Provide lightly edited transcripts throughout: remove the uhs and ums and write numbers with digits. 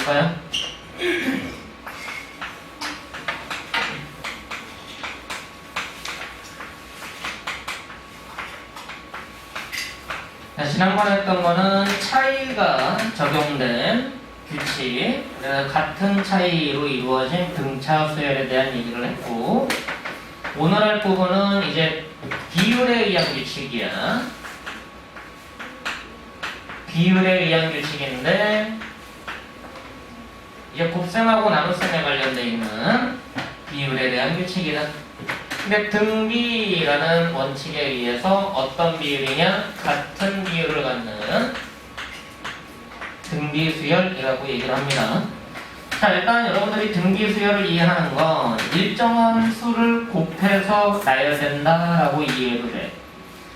볼까요? 자, 지난번에 했던 거는 차이가 적용된 규칙, 그래서 같은 차이로 이루어진 등차 수열에 대한 얘기를 했고, 오늘 할 부분은 이제 비율에 의한 규칙이야. 비율에 의한 규칙인데, 이제 곱셈하고 나눗셈에 관련되어 있는 비율에 대한 규칙이다. 근데 등비라는 원칙에 의해서 어떤 비율이냐? 같은 비율을 갖는 등비수열이라고 얘기를 합니다. 자, 일단 여러분들이 등비수열을 이해하는 건 일정한 수를 곱해서 나열된다라고 이해해도 돼.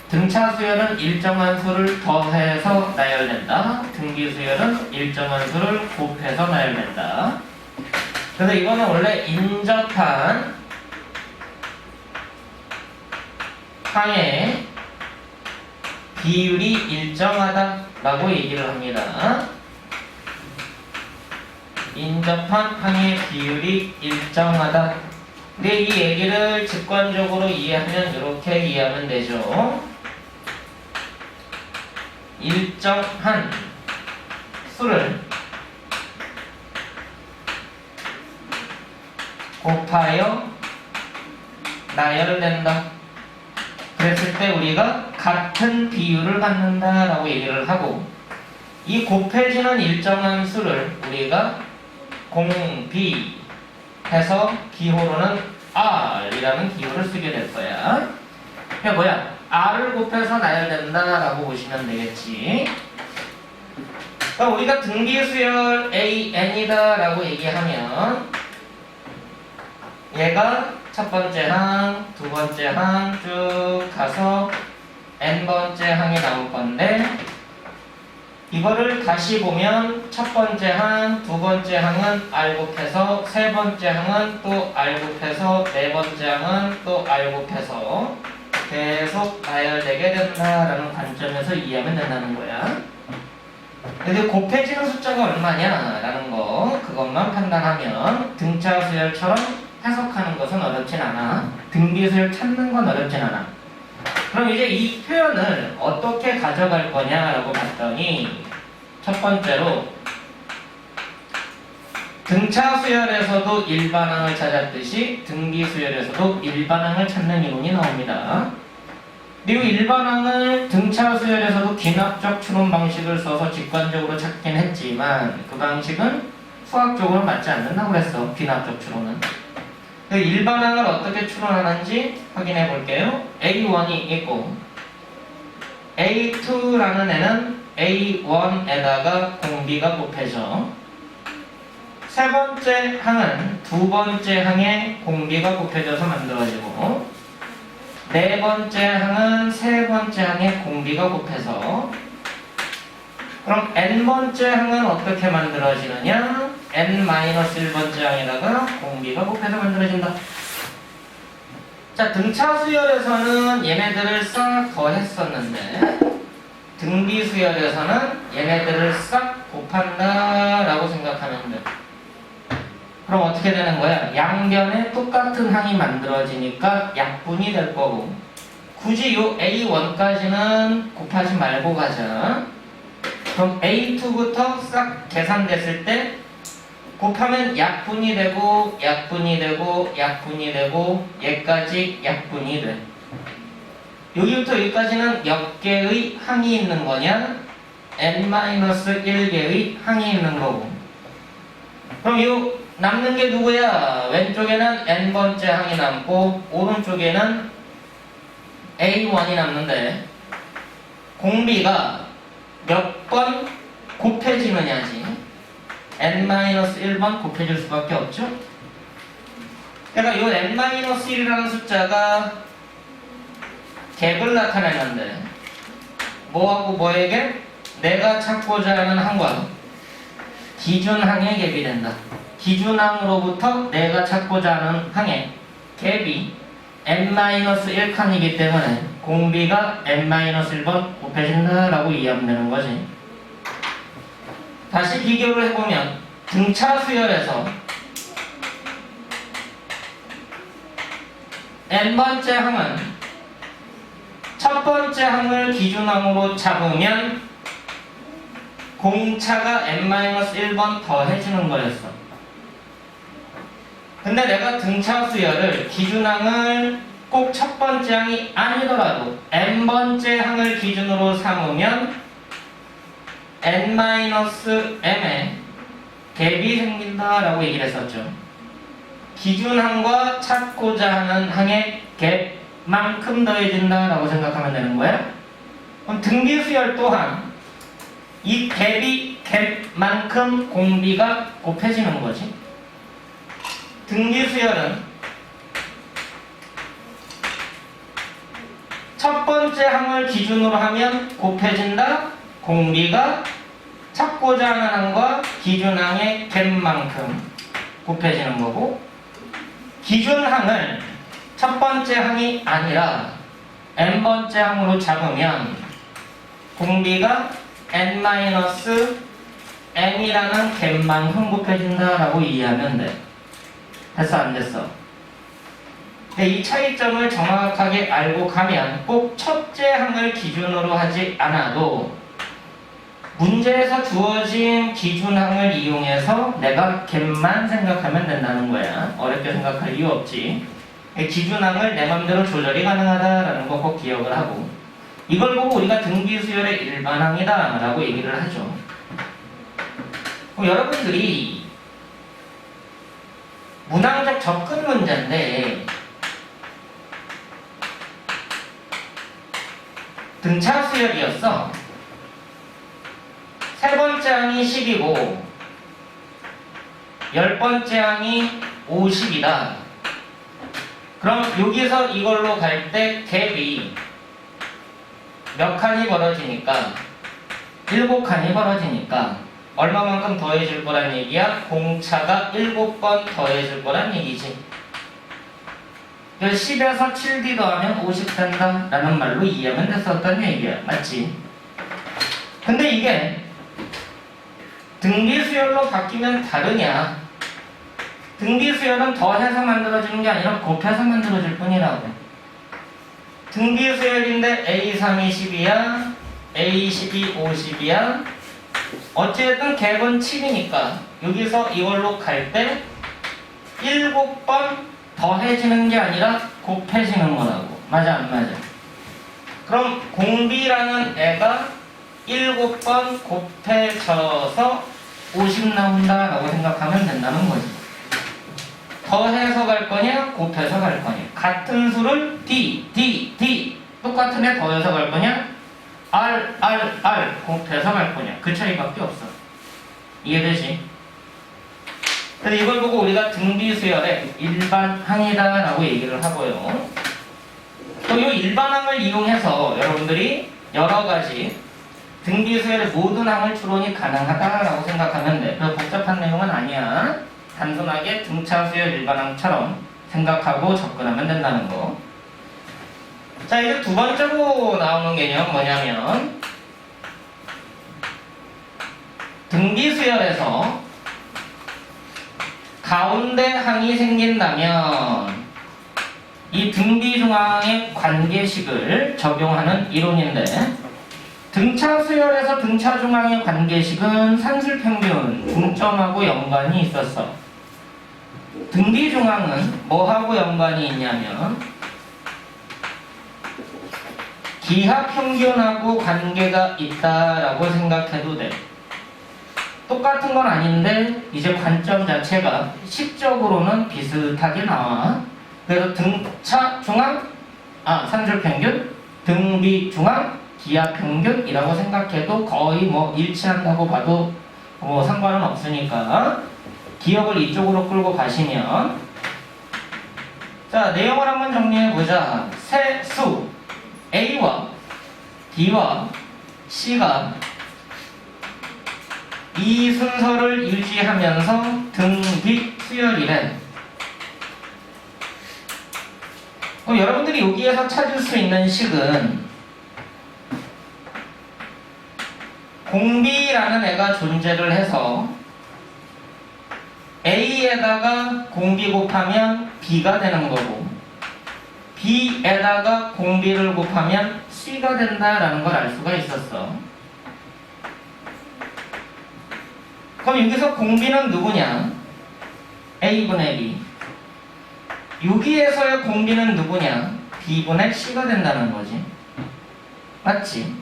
등차수열은 일정한 수를 더해서 나열된다. 등비수열은 일정한 수를 곱해서 나열된다. 그래서 이거는 원래 인접한 항의 비율이 일정하다라고 얘기를 합니다. 인접한 항의 비율이 일정하다. 근데 이 얘기를 직관적으로 이해하면 이렇게 이해하면 되죠. 일정한 수를 곱하여 나열된다. 그랬을 때 우리가 같은 비율을 갖는다라고 얘기를 하고, 이 곱해지는 일정한 수를 우리가 공비 해서 기호로는 R이라는 기호를 쓰게 될 거야. 그게 뭐야? R을 곱해서 나열된다라고 보시면 되겠지. 그러니까 우리가 등비수열 AN이다 라고 얘기하면 얘가 첫 번째 항, 두 번째 항 쭉 가서 n번째 항이 나올 건데, 이거를 다시 보면 첫 번째 항, 두 번째 항은 R 곱해서, 세 번째 항은 또 R 곱해서, 네 번째 항은 또 R 곱해서 계속 나열되게 된다라는 관점에서 이해하면 된다는 거야. 근데 곱해지는 숫자가 얼마냐라는 거, 그것만 판단하면 등차 수열처럼 해석하는 것은 어렵진 않아. 등비수열 찾는 건 어렵진 않아. 그럼 이제 이 표현을 어떻게 가져갈 거냐라고 봤더니, 첫 번째로 등차 수열에서도 일반항을 찾았듯이 등비 수열에서도 일반항을 찾는 이론이 나옵니다. 그리고 일반항을 등차 수열에서도 기납적 추론 방식을 써서 직관적으로 찾긴 했지만, 그 방식은 수학적으로 맞지 않는다고 그랬어. 기납적 추론은. 일반항을 어떻게 추론하는지 확인해 볼게요. A1이 있고 A2라는 애는 A1에다가 공비가 곱해져. 세 번째 항은 두 번째 항에 공비가 곱해져서 만들어지고, 네 번째 항은 세 번째 항에 공비가 곱해서. 그럼 n번째 항은 어떻게 만들어지느냐? n-1번째 항에다가 공비가 곱해서 만들어진다. 자, 등차 수열에서는 얘네들을 싹 더했었는데, 등비 수열에서는 얘네들을 싹 곱한다 라고 생각하면 돼. 그럼 어떻게 되는 거야? 양변에 똑같은 항이 만들어지니까 약분이 될 거고, 굳이 요 A1까지는 곱하지 말고 가자. 그럼 A2부터 싹 계산됐을 때 곱하면 약분이 되고 약분이 되고 약분이 되고 얘까지 약분이 돼. 여기부터 여기까지는 몇 개의 항이 있는 거냐? n-1개의 항이 있는 거고. 그럼 요 남는 게 누구야? 왼쪽에는 n번째 항이 남고 오른쪽에는 A1이 남는데, 공비가 몇 번 곱해지느냐지. n-1번 곱해질 수밖에 없죠. 그러니까 이 n-1이라는 숫자가 갭을 나타내는데, 뭐하고 뭐에게? 내가 찾고자 하는 항과 기준항의 갭이 된다. 기준항으로부터 내가 찾고자 하는 항의 갭이 n-1칸이기 때문에 공비가 n-1번 곱해진다라고 이해하면 되는 거지. 다시 비교를 해보면 등차 수열에서 n번째 항은 첫 번째 항을 기준항으로 잡으면 공차가 n-1번 더해지는 거였어. 근데 내가 등차 수열을 기준항을 꼭 첫 번째 항이 아니더라도 n번째 항을 기준으로 삼으면 n-m에 갭이 생긴다라고 얘기를 했었죠. 기준항과 찾고자 하는 항의 갭만큼 더해진다라고 생각하면 되는 거야. 그럼 등비수열 또한 이 갭이 갭만큼 공비가 곱해지는 거지. 등비수열은 첫 번째 항을 기준으로 하면 곱해진다. 공비가 찾고자 하는 항과 기준항의 갭만큼 곱해지는 거고, 기준항을 첫 번째 항이 아니라 n번째 항으로 잡으면 공비가 n-m이라는 갭만큼 곱해진다라고 이해하면 돼. 됐어 안 됐어? 근데 이 차이점을 정확하게 알고 가면 꼭 첫째 항을 기준으로 하지 않아도 문제에서 주어진 기준항을 이용해서 내가 갭만 생각하면 된다는 거야. 어렵게 생각할 이유 없지. 기준항을 내 맘대로 조절이 가능하다라는 거 꼭 기억을 하고, 이걸 보고 우리가 등비수열의 일반항이다 라고 얘기를 하죠. 여러분들이 문항적 접근 문제인데 등차 수열이었어. 세 번째 항이 10이고 10번째 항이 50이다. 그럼 여기서 이걸로 갈 때 갭이 몇 칸이 벌어지니까 7칸이 벌어지니까 얼마만큼 더해질 거란 얘기야? 공차가 7번 더해질 거란 얘기지. 10에서 7D 더하면 50 된다 라는 말로 이해하면 됐었던 얘기야. 맞지? 근데 이게 등비수열로 바뀌면 다르냐? 등비수열은 더해서 만들어지는 게 아니라 곱해서 만들어질 뿐이라고. 등비수열인데 A3이 10이야, A12 50이야. 어쨌든 갭은 7이니까 여기서 이걸로 갈 때 7번 더해지는 게 아니라 곱해지는 거라고. 맞아 안 맞아? 그럼 공비라는 애가 7번 곱해져서 50 나온다라고 생각하면 된다는 거지. 더해서 갈 거냐 곱해서 갈 거냐. 같은 수를 D 똑같은 애 더해서 갈 거냐 R 곱해서 갈 거냐. 그 차이밖에 없어. 이해되지? 그래서 이걸 보고 우리가 등비수열의 일반항이다라고 얘기를 하고요. 또 이 일반항을 이용해서 여러분들이 여러가지 등비수열의 모든 항을 추론이 가능하다라고 생각하면 돼. 그래서 복잡한 내용은 아니야. 단순하게 등차수열 일반항처럼 생각하고 접근하면 된다는 거. 자, 이제 두 번째로 나오는 개념은 뭐냐면 등비수열에서 가운데 항이 생긴다면 이 등비중항의 관계식을 적용하는 이론인데, 등차수열에서 등차중항의 관계식은 산술평균 중점하고 연관이 있었어. 등비중항은 뭐하고 연관이 있냐면 기하평균하고 관계가 있다라고 생각해도 돼. 똑같은 건 아닌데 이제 관점 자체가 식적으로는 비슷하게 나와. 그래서 등차중항, 산술평균, 등비중항, 기하평균이라고 생각해도 거의 뭐 일치한다고 봐도 뭐 상관은 없으니까 기억을 이쪽으로 끌고 가시면, 자, 내용을 한번 정리해보자. 세 수 A와 B와 C가 이 순서를 유지하면서 등비 수열이래. 그럼 여러분들이 여기에서 찾을 수 있는 식은 공비라는 애가 존재를 해서 A에다가 공비 곱하면 B가 되는 거고 B에다가 공비를 곱하면 C가 된다라는 걸 알 수가 있었어. 그럼 여기서 공비는 누구냐? A분의 B. 여기에서의 공비는 누구냐? B분의 C가 된다는 거지. 맞지?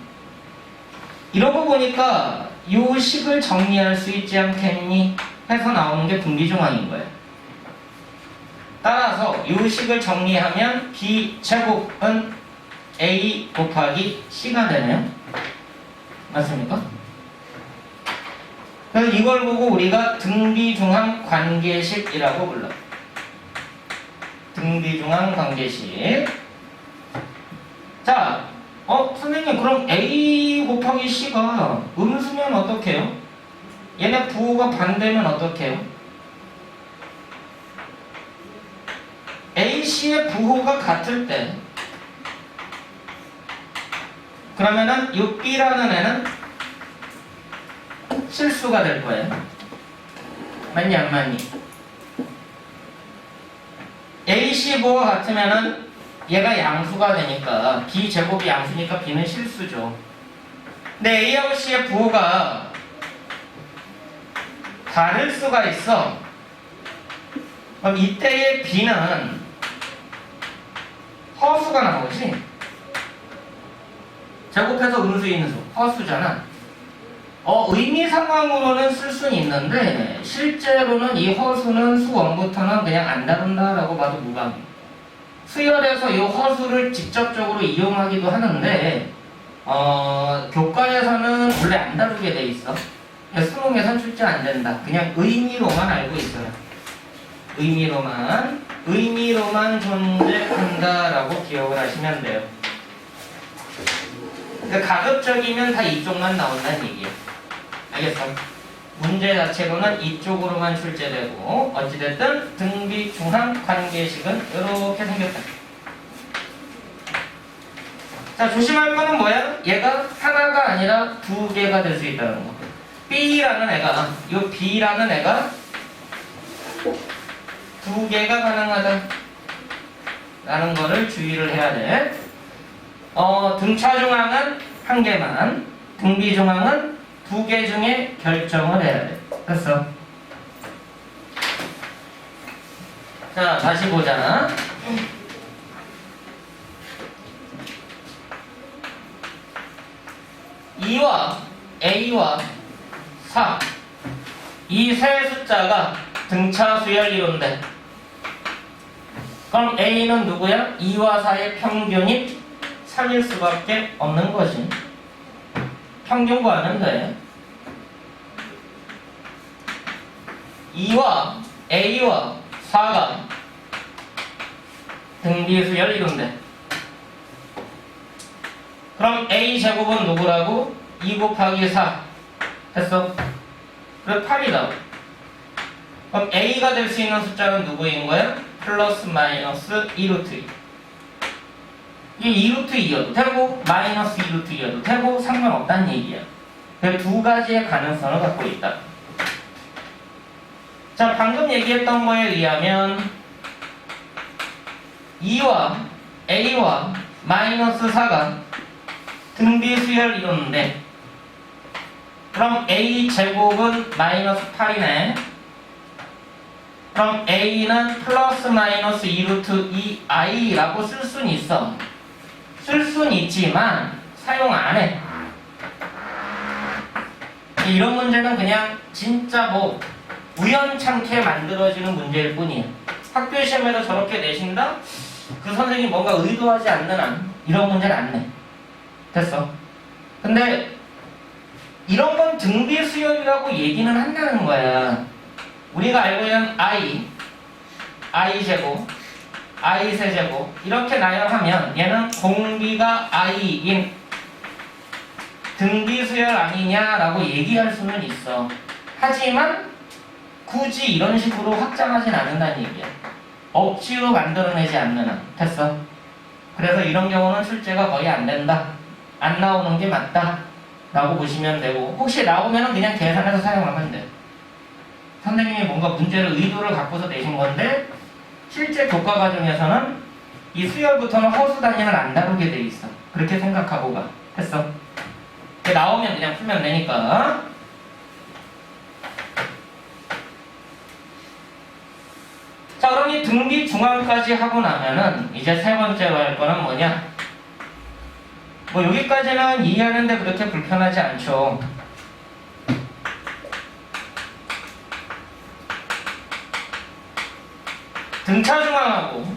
이러고 보니까 요 식을 정리할 수 있지 않겠니? 해서 나오는 게 등비중앙인 거예요. 따라서 요 식을 정리하면 B제곱은 A 곱하기 C가 되네요. 맞습니까? 그래서 이걸 보고 우리가 등비중앙 관계식이라고 불러. 등비중앙 관계식. 자, 선생님 그럼 A 곱하기 C가 음수면 어떡해요? 얘네 부호가 반대면 어떡해요? A, C의 부호가 같을 때 그러면은 이 B라는 애는 실수가 될 거예요. 맞니 안 맞니? A, C 부호가 같으면은 얘가 양수가 되니까 B 제곱이 양수니까 B는 실수죠. 근데 A하고 C의 부호가 다를 수가 있어. 그럼 이때의 B는 허수가 나오지? 제곱해서 음수 인수 허수잖아. 의미상황으로는 쓸 수는 있는데 실제로는 이 허수는 수원부터는 그냥 안 다룬다라고 봐도 무방해. 수열에서 이 허수를 직접적으로 이용하기도 하는데 교과에서는 원래 안 다루게 돼 있어. 수능에선 출제 안 된다. 그냥 의미로만 알고 있어요. 의미로만 존재한다라고 기억을 하시면 돼요. 그러니까 가급적이면 다 이쪽만 나온다는 얘기예요. 알겠어? 문제 자체로는 이쪽으로만 출제되고 어찌됐든 등비중앙 관계식은 이렇게 생겼다. 자, 조심할 거는 뭐야? 얘가 하나가 아니라 두 개가 될 수 있다는 거. B라는 애가 이 B라는 애가 두 개가 가능하다 라는 거를 주의를 해야 돼. 등차중앙은 한 개만, 등비중앙은 두 개 중에 결정을 해야 돼. 됐어? 자, 다시 보자. E와 A와 4 이 세 숫자가 등차 수열 이론데 그럼 A는 누구야? 2와 4의 평균이 3일 수밖에 없는 것이 평균 구하면 돼. 2와 A와 4가 등비수열 이론데 그럼 A제곱은 누구라고? 2 곱하기 4 됐어? 그래 8이다. 그럼 A가 될 수 있는 숫자는 누구인 거야? 플러스 마이너스 2루트 2. 이게 2루트 2여도 되고 마이너스 2루트 2여도 되고 상관없다는 얘기야. 두 가지의 가능성을 갖고 있다. 자, 방금 얘기했던 거에 의하면 2와 A와 마이너스 4가 등비수열 이론인데 그럼 A제곱은 마이너스 8이네. 그럼 A는 플러스 마이너스 2루트 2i라고 쓸 수는 있어. 쓸 수는 있지만 사용 안 해. 이런 문제는 그냥 진짜 뭐 우연찮게 만들어지는 문제일 뿐이에요. 학교 시험에도 저렇게 내신다? 그 선생님이 뭔가 의도하지 않는 한 이런 문제는 안 내. 됐어. 근데 이런 건 등비수열이라고 얘기는 한다는 거야. 우리가 알고 있는 i제곱, i 세제곱 이렇게 나열하면 얘는 공비가 i인 등비수열 아니냐라고 얘기할 수는 있어. 하지만 굳이 이런 식으로 확장하진 않는다는 얘기야. 억지로 만들어내지 않는 한. 됐어? 그래서 이런 경우는 출제가 거의 안 된다. 안 나오는 게 맞다 라고 보시면 되고 혹시 나오면 그냥 계산해서 사용하면 돼. 선생님이 뭔가 문제를 의도를 갖고서 내신 건데 실제 교과 과정에서는 이 수열부터는 허수 단위는 안 다루게 돼 있어. 그렇게 생각하고 가. 했어. 나오면 그냥 풀면 되니까. 자, 그럼 이 등비 중앙까지 하고 나면은 이제 세 번째로 할 거는 뭐냐? 뭐 여기까지는 이해하는데 그렇게 불편하지 않죠. 등차 중앙하고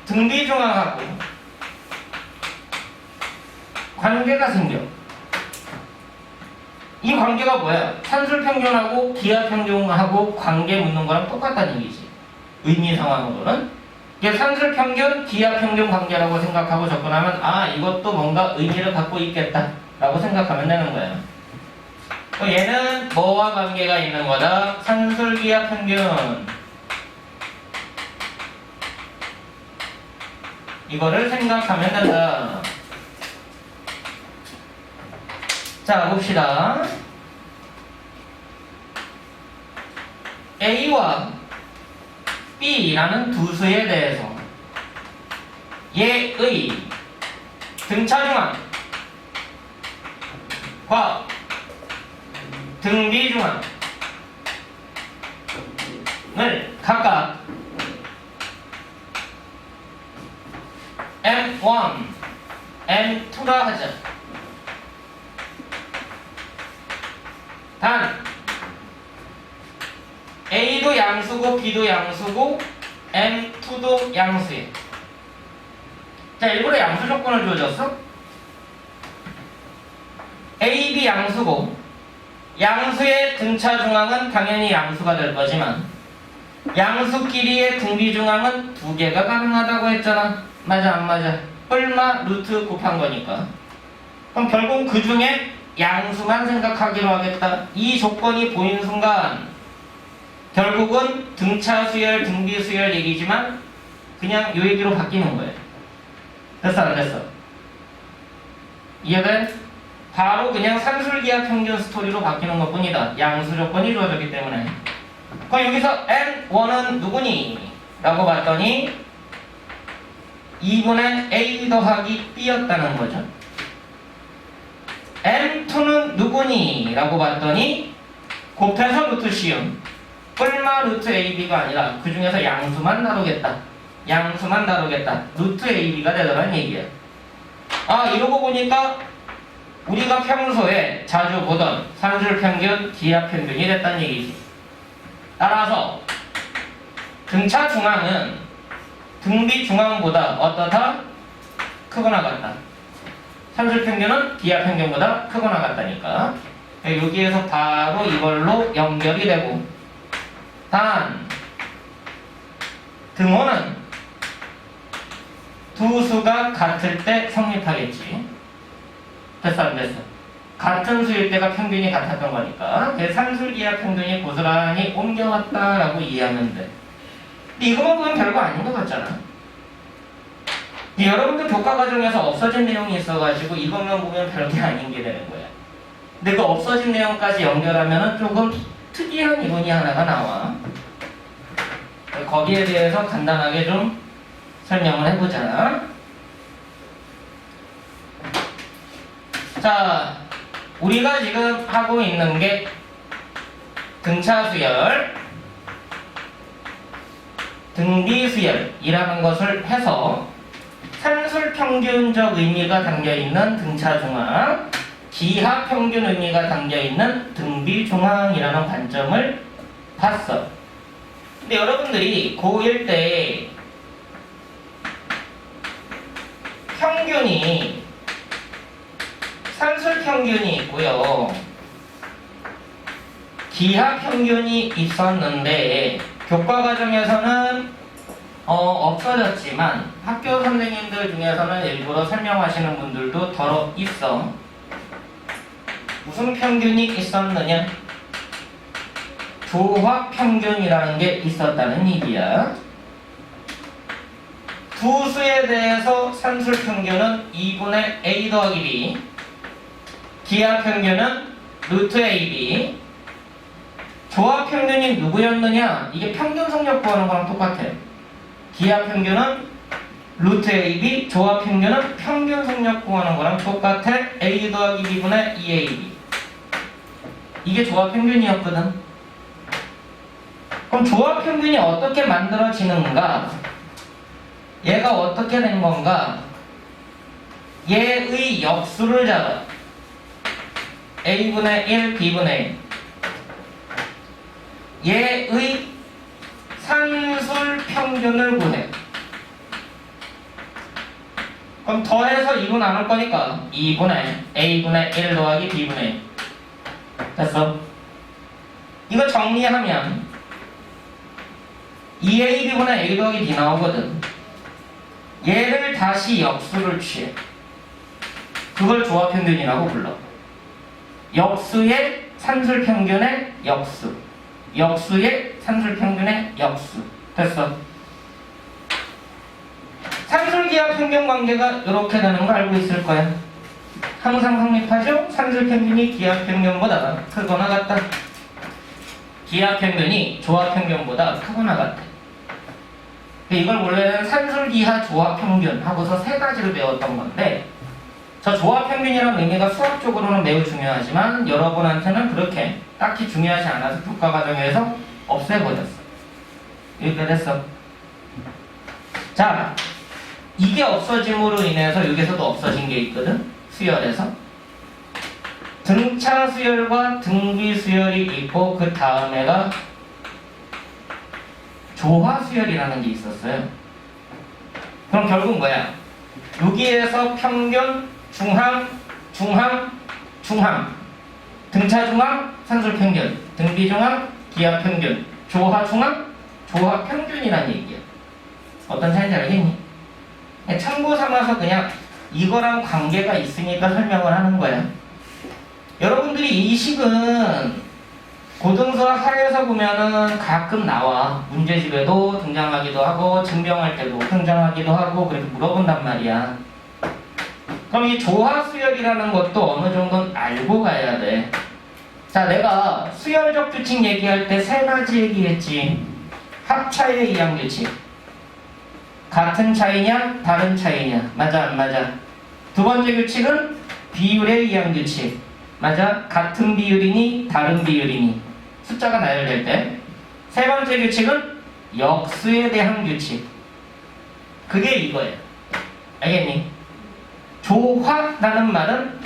등비 중앙하고 관계가 생겨. 이 관계가 뭐야? 산술평균하고 기하평균하고 관계 묻는 거랑 똑같다는 얘기지. 의미 상황으로는. 이게 산술평균, 기하평균 관계라고 생각하고 접근하면 아, 이것도 뭔가 의미를 갖고 있겠다 라고 생각하면 되는 거야. 얘는 뭐와 관계가 있는 거다? 산술기하평균. 이거를 생각하면 된다. 자, 봅시다. A와 B라는 두 수에 대해서 얘의 등차중앙과 등비중앙을 각각 M1, M2라 하자. 단 A도 양수고 B도 양수고 M2도 양수예. 자, 일부러 양수 조건을 주어졌어. A, B 양수고 양수의 등차 중앙은 당연히 양수가 될 거지만 양수끼리의 등비 중앙은 두 개가 가능하다고 했잖아. 맞아 안 맞아? 얼마 루트 곱한 거니까. 그럼 결국 그 중에 양수만 생각하기로 하겠다. 이 조건이 보이는 순간 결국은 등차 수열, 등비 수열 얘기지만 그냥 요 얘기로 바뀌는 거예요. 됐어 안 됐어? 이해돼? 바로 그냥 산술기하 평균 스토리로 바뀌는 것 뿐이다. 양수 조건이 이루어졌기 때문에. 그럼 여기서 N1은 누구니? 라고 봤더니 2분의 A 더하기 B였다는 거죠. M2는 누구니? 라고 봤더니 곱해서 루트 시움 뿔마 루트 AB가 아니라 그 중에서 양수만 다루겠다. 양수만 다루겠다. 루트 AB가 되더란 얘기야. 아, 이러고 보니까 우리가 평소에 자주 보던 산술평균, 기하평균이 됐다는 얘기지. 따라서 등차 중앙은 등비 중앙보다 어떻다? 크거나 같다. 산술평균은 기하평균보다 크거나 같다니까. 여기에서 바로 이걸로 연결이 되고, 단 등호는 두 수가 같을 때 성립하겠지. 됐어 안 됐어? 같은 수일 때가 평균이 같았던 거니까 산술기하 평균이 고스란히 옮겨왔다라고 이해하면 돼. 근데 이거만 보면 별거 아닌 것 같잖아. 여러분들 교과 과정에서 없어진 내용이 있어가지고 이것만 보면 별게 아닌 게 되는 거야. 근데 그 없어진 내용까지 연결하면 조금 특이한 이론이 하나가 나와. 거기에 대해서 간단하게 좀 설명을 해보자. 자, 우리가 지금 하고 있는 게 등차수열, 등비수열이라는 것을 해서 산술평균적 의미가 담겨있는 등차중앙, 기하평균 의미가 담겨있는 등비중앙이라는 관점을 봤어. 근데 여러분들이 고1 때 평균이 산술평균이 있고요, 기하평균이 있었는데 교과 과정에서는 없어졌지만 학교 선생님들 중에서는 일부러 설명하시는 분들도 더러 있어. 무슨 평균이 있었느냐? 조화평균이라는 게 있었다는 얘기야. 두 수에 대해서 산술평균은 2분의 A 더하기 B, 기하 평균은 루트 AB. 조합 평균이 누구였느냐? 이게 평균 성력 구하는 거랑 똑같아요. 기하 평균은 루트 AB, 조합 평균은 평균 성력 구하는 거랑 똑같아. A 더하기 B분의 2AB. 이게 조합 평균이었거든. 그럼 조합 평균이 어떻게 만들어지는가? 얘가 어떻게 된 건가? 얘의 역수를 잡아. A분의 1, B분의 1. 얘의 산술 평균을 구해. 그럼 더해서 2분 나눌 거니까 2분의 A분의 1 더하기 B분의 1. 됐어? 이거 정리하면 2AB분의 A 더하기 B 나오거든. 얘를 다시 역수를 취해. 그걸 조합평균이라고 불러. 역수의 산술평균의 역수. 역수의 산술평균의 역수. 됐어? 산술기하평균 관계가 이렇게 되는 거 알고 있을 거야. 항상 성립하죠? 산술평균이 기하평균보다 크거나 같다. 기하평균이 조합평균보다 크거나 같아. 이걸 원래는 산술기하 조합평균 하고서 세 가지를 배웠던 건데, 저 조합평균이라는 의미가 수학적으로는 매우 중요하지만 여러분한테는 그렇게 딱히 중요하지 않아서 교과과정에서 없애버렸어. 이렇게 됐어. 자, 이게 없어짐으로 인해서 여기서도 없어진 게 있거든. 수열에서 등차 수열과 등비 수열이 있고 그 다음에가 조화 수열이라는 게 있었어요. 그럼 결국 뭐야? 여기에서 평균, 중항, 중항, 중항, 등차 중항, 산술 평균, 등비 중항, 기하 평균, 조화 중항, 조화 평균이라는 얘기야. 어떤 차이인지 알겠니? 참고 삼아서 그냥 이거랑 관계가 있으니까 설명을 하는 거야. 여러분들이 이 식은 고등서 하에서 보면은 가끔 나와. 문제집에도 등장하기도 하고 증명할 때도 등장하기도 하고 그렇게 물어본단 말이야. 그럼 이 조화수열이라는 것도 어느 정도는 알고 가야 돼. 자, 내가 수열적 규칙 얘기할 때 세 가지 얘기했지. 합차의 이항규칙. 같은 차이냐 다른 차이냐. 맞아 안 맞아? 두 번째 규칙은 비율의 이항규칙. 맞아? 같은 비율이니 다른 비율이니. 숫자가 나열될 때. 세 번째 규칙은 역수에 대한 규칙. 그게 이거예요. 알겠니? 조화라는 말은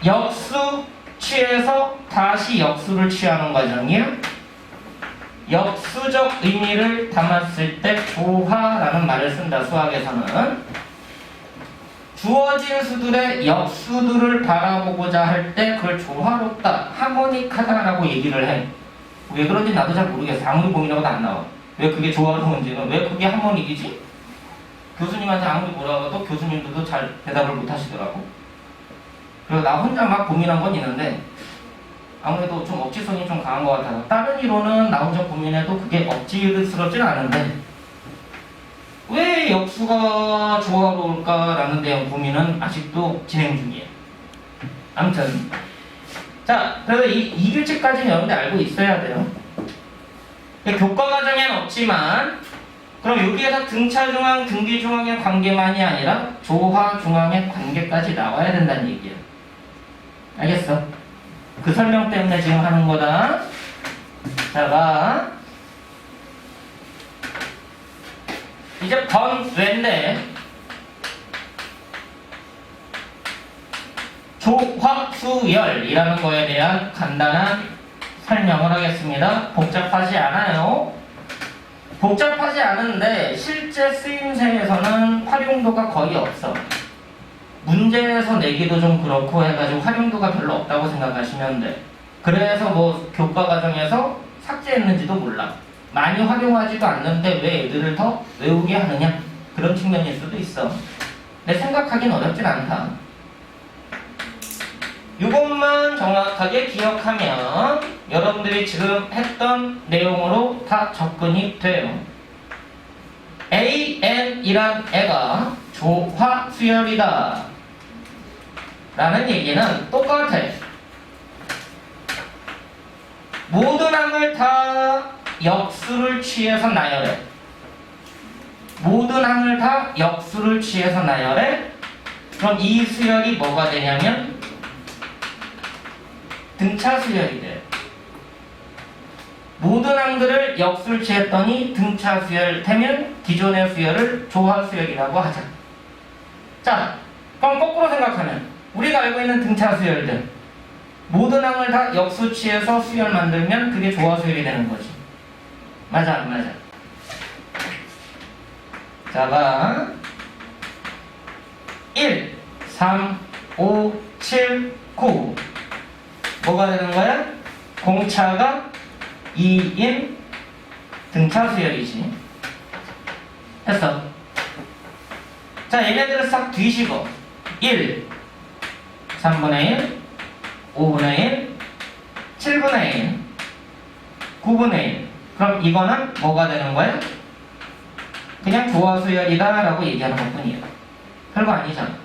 역수 취해서 다시 역수를 취하는 과정이야. 역수적 의미를 담았을 때 조화라는 말을 쓴다. 수학에서는 주어진 수들의 역수들을 바라보고자 할 때 그걸 조화롭다, 하모닉하다라고 얘기를 해. 왜 그런지 나도 잘 모르겠어. 아무리 고민해봐도 안 나와. 왜 그게 조화로운지는. 왜 그게 하모닉이지? 교수님한테 아무리 물어봐도 교수님들도 잘 대답을 못 하시더라고. 그래서 나 혼자 막 고민한 건 있는데 아무래도 좀 억지성이 좀 강한 것 같아서 다른 이론은 나 혼자 고민해도 그게 억지스럽진 않은데 왜 역수가 조화로울까라는 대한 고민은 아직도 진행 중이에요. 아무튼 자, 그래서 이 규칙까지는 여러분들 알고 있어야 돼요. 교과 과정에는 없지만 그럼 여기에서 등차 중앙, 등비 중앙의 관계만이 아니라 조화 중앙의 관계까지 나와야 된다는 얘기예요. 알겠어? 그 설명 때문에 지금 하는 거다. 자, 봐. 이제 번외인데 조화수열이라는 거에 대한 간단한 설명을 하겠습니다. 복잡하지 않아요. 복잡하지 않은데 실제 쓰임새에서는 활용도가 거의 없어. 문제에서 내기도 좀 그렇고 해가지고 활용도가 별로 없다고 생각하시면 돼. 그래서 뭐 교과 과정에서 삭제했는지도 몰라. 많이 활용하지도 않는데 왜 애들을 더 외우게 하느냐? 그런 측면일 수도 있어. 근데 생각하기는 어렵진 않다. 이것만 정확하게 기억하면 여러분들이 지금 했던 내용으로 다 접근이 돼요. AN이란 애가 조화수열이다. 라는 얘기는 똑같아. 모든 항을 다 역수를 취해서 나열해. 모든 항을 다 역수를 취해서 나열해. 그럼 이 수열이 뭐가 되냐면 등차 수열이 돼. 모든 항들을 역수를 취했더니 등차 수열 되면 기존의 수열을 조화 수열이라고 하자. 자, 그럼 거꾸로 생각하면 우리가 알고 있는 등차 수열들 모든 항을 다 역수 취해서 수열 만들면 그게 조화 수열이 되는 거지. 맞아 안 맞아? 자, 봐. 1, 3, 5, 7, 9 뭐가 되는 거야? 공차가 2인 등차 수열이지. 됐어. 자, 얘네들을 싹 뒤집어. 1, 3분의 1, 5분의 1, 7분의 1, 9분의 1. 그럼 이거는 뭐가 되는 거야? 그냥 조화 수열이다 라고 얘기하는 것 뿐이에요. 별거 아니잖아.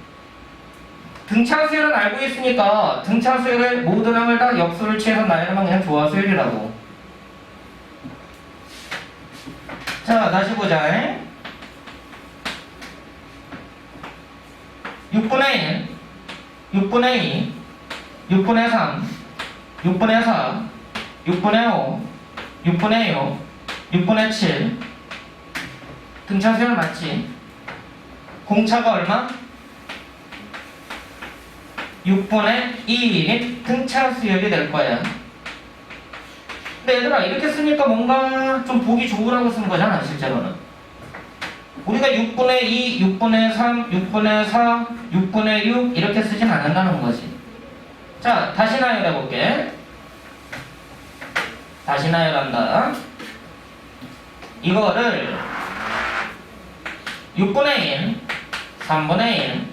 등차 수열은 알고 있으니까 등차 수열의 모든 항을 다 역수를 취해서 나열하면 그냥 조화 수열이라고. 자, 다시 보자. 6분의 1, 6분의 2, 6분의 3, 6분의 4, 6분의 5, 6분의 6, 6분의 7. 등차 수열 맞지? 공차가 얼마? 6분의 2인 등차 수열이 될 거야. 근데 얘들아 이렇게 쓰니까 뭔가 좀 보기 좋으라고 쓴 거잖아 실제로는. 우리가 6분의 2, 6분의 3, 6분의 4, 6분의 6 이렇게 쓰진 않는다는 거지. 자, 다시 나열해 볼게. 다시 나열한다. 이거를 6분의 1, 3분의 1,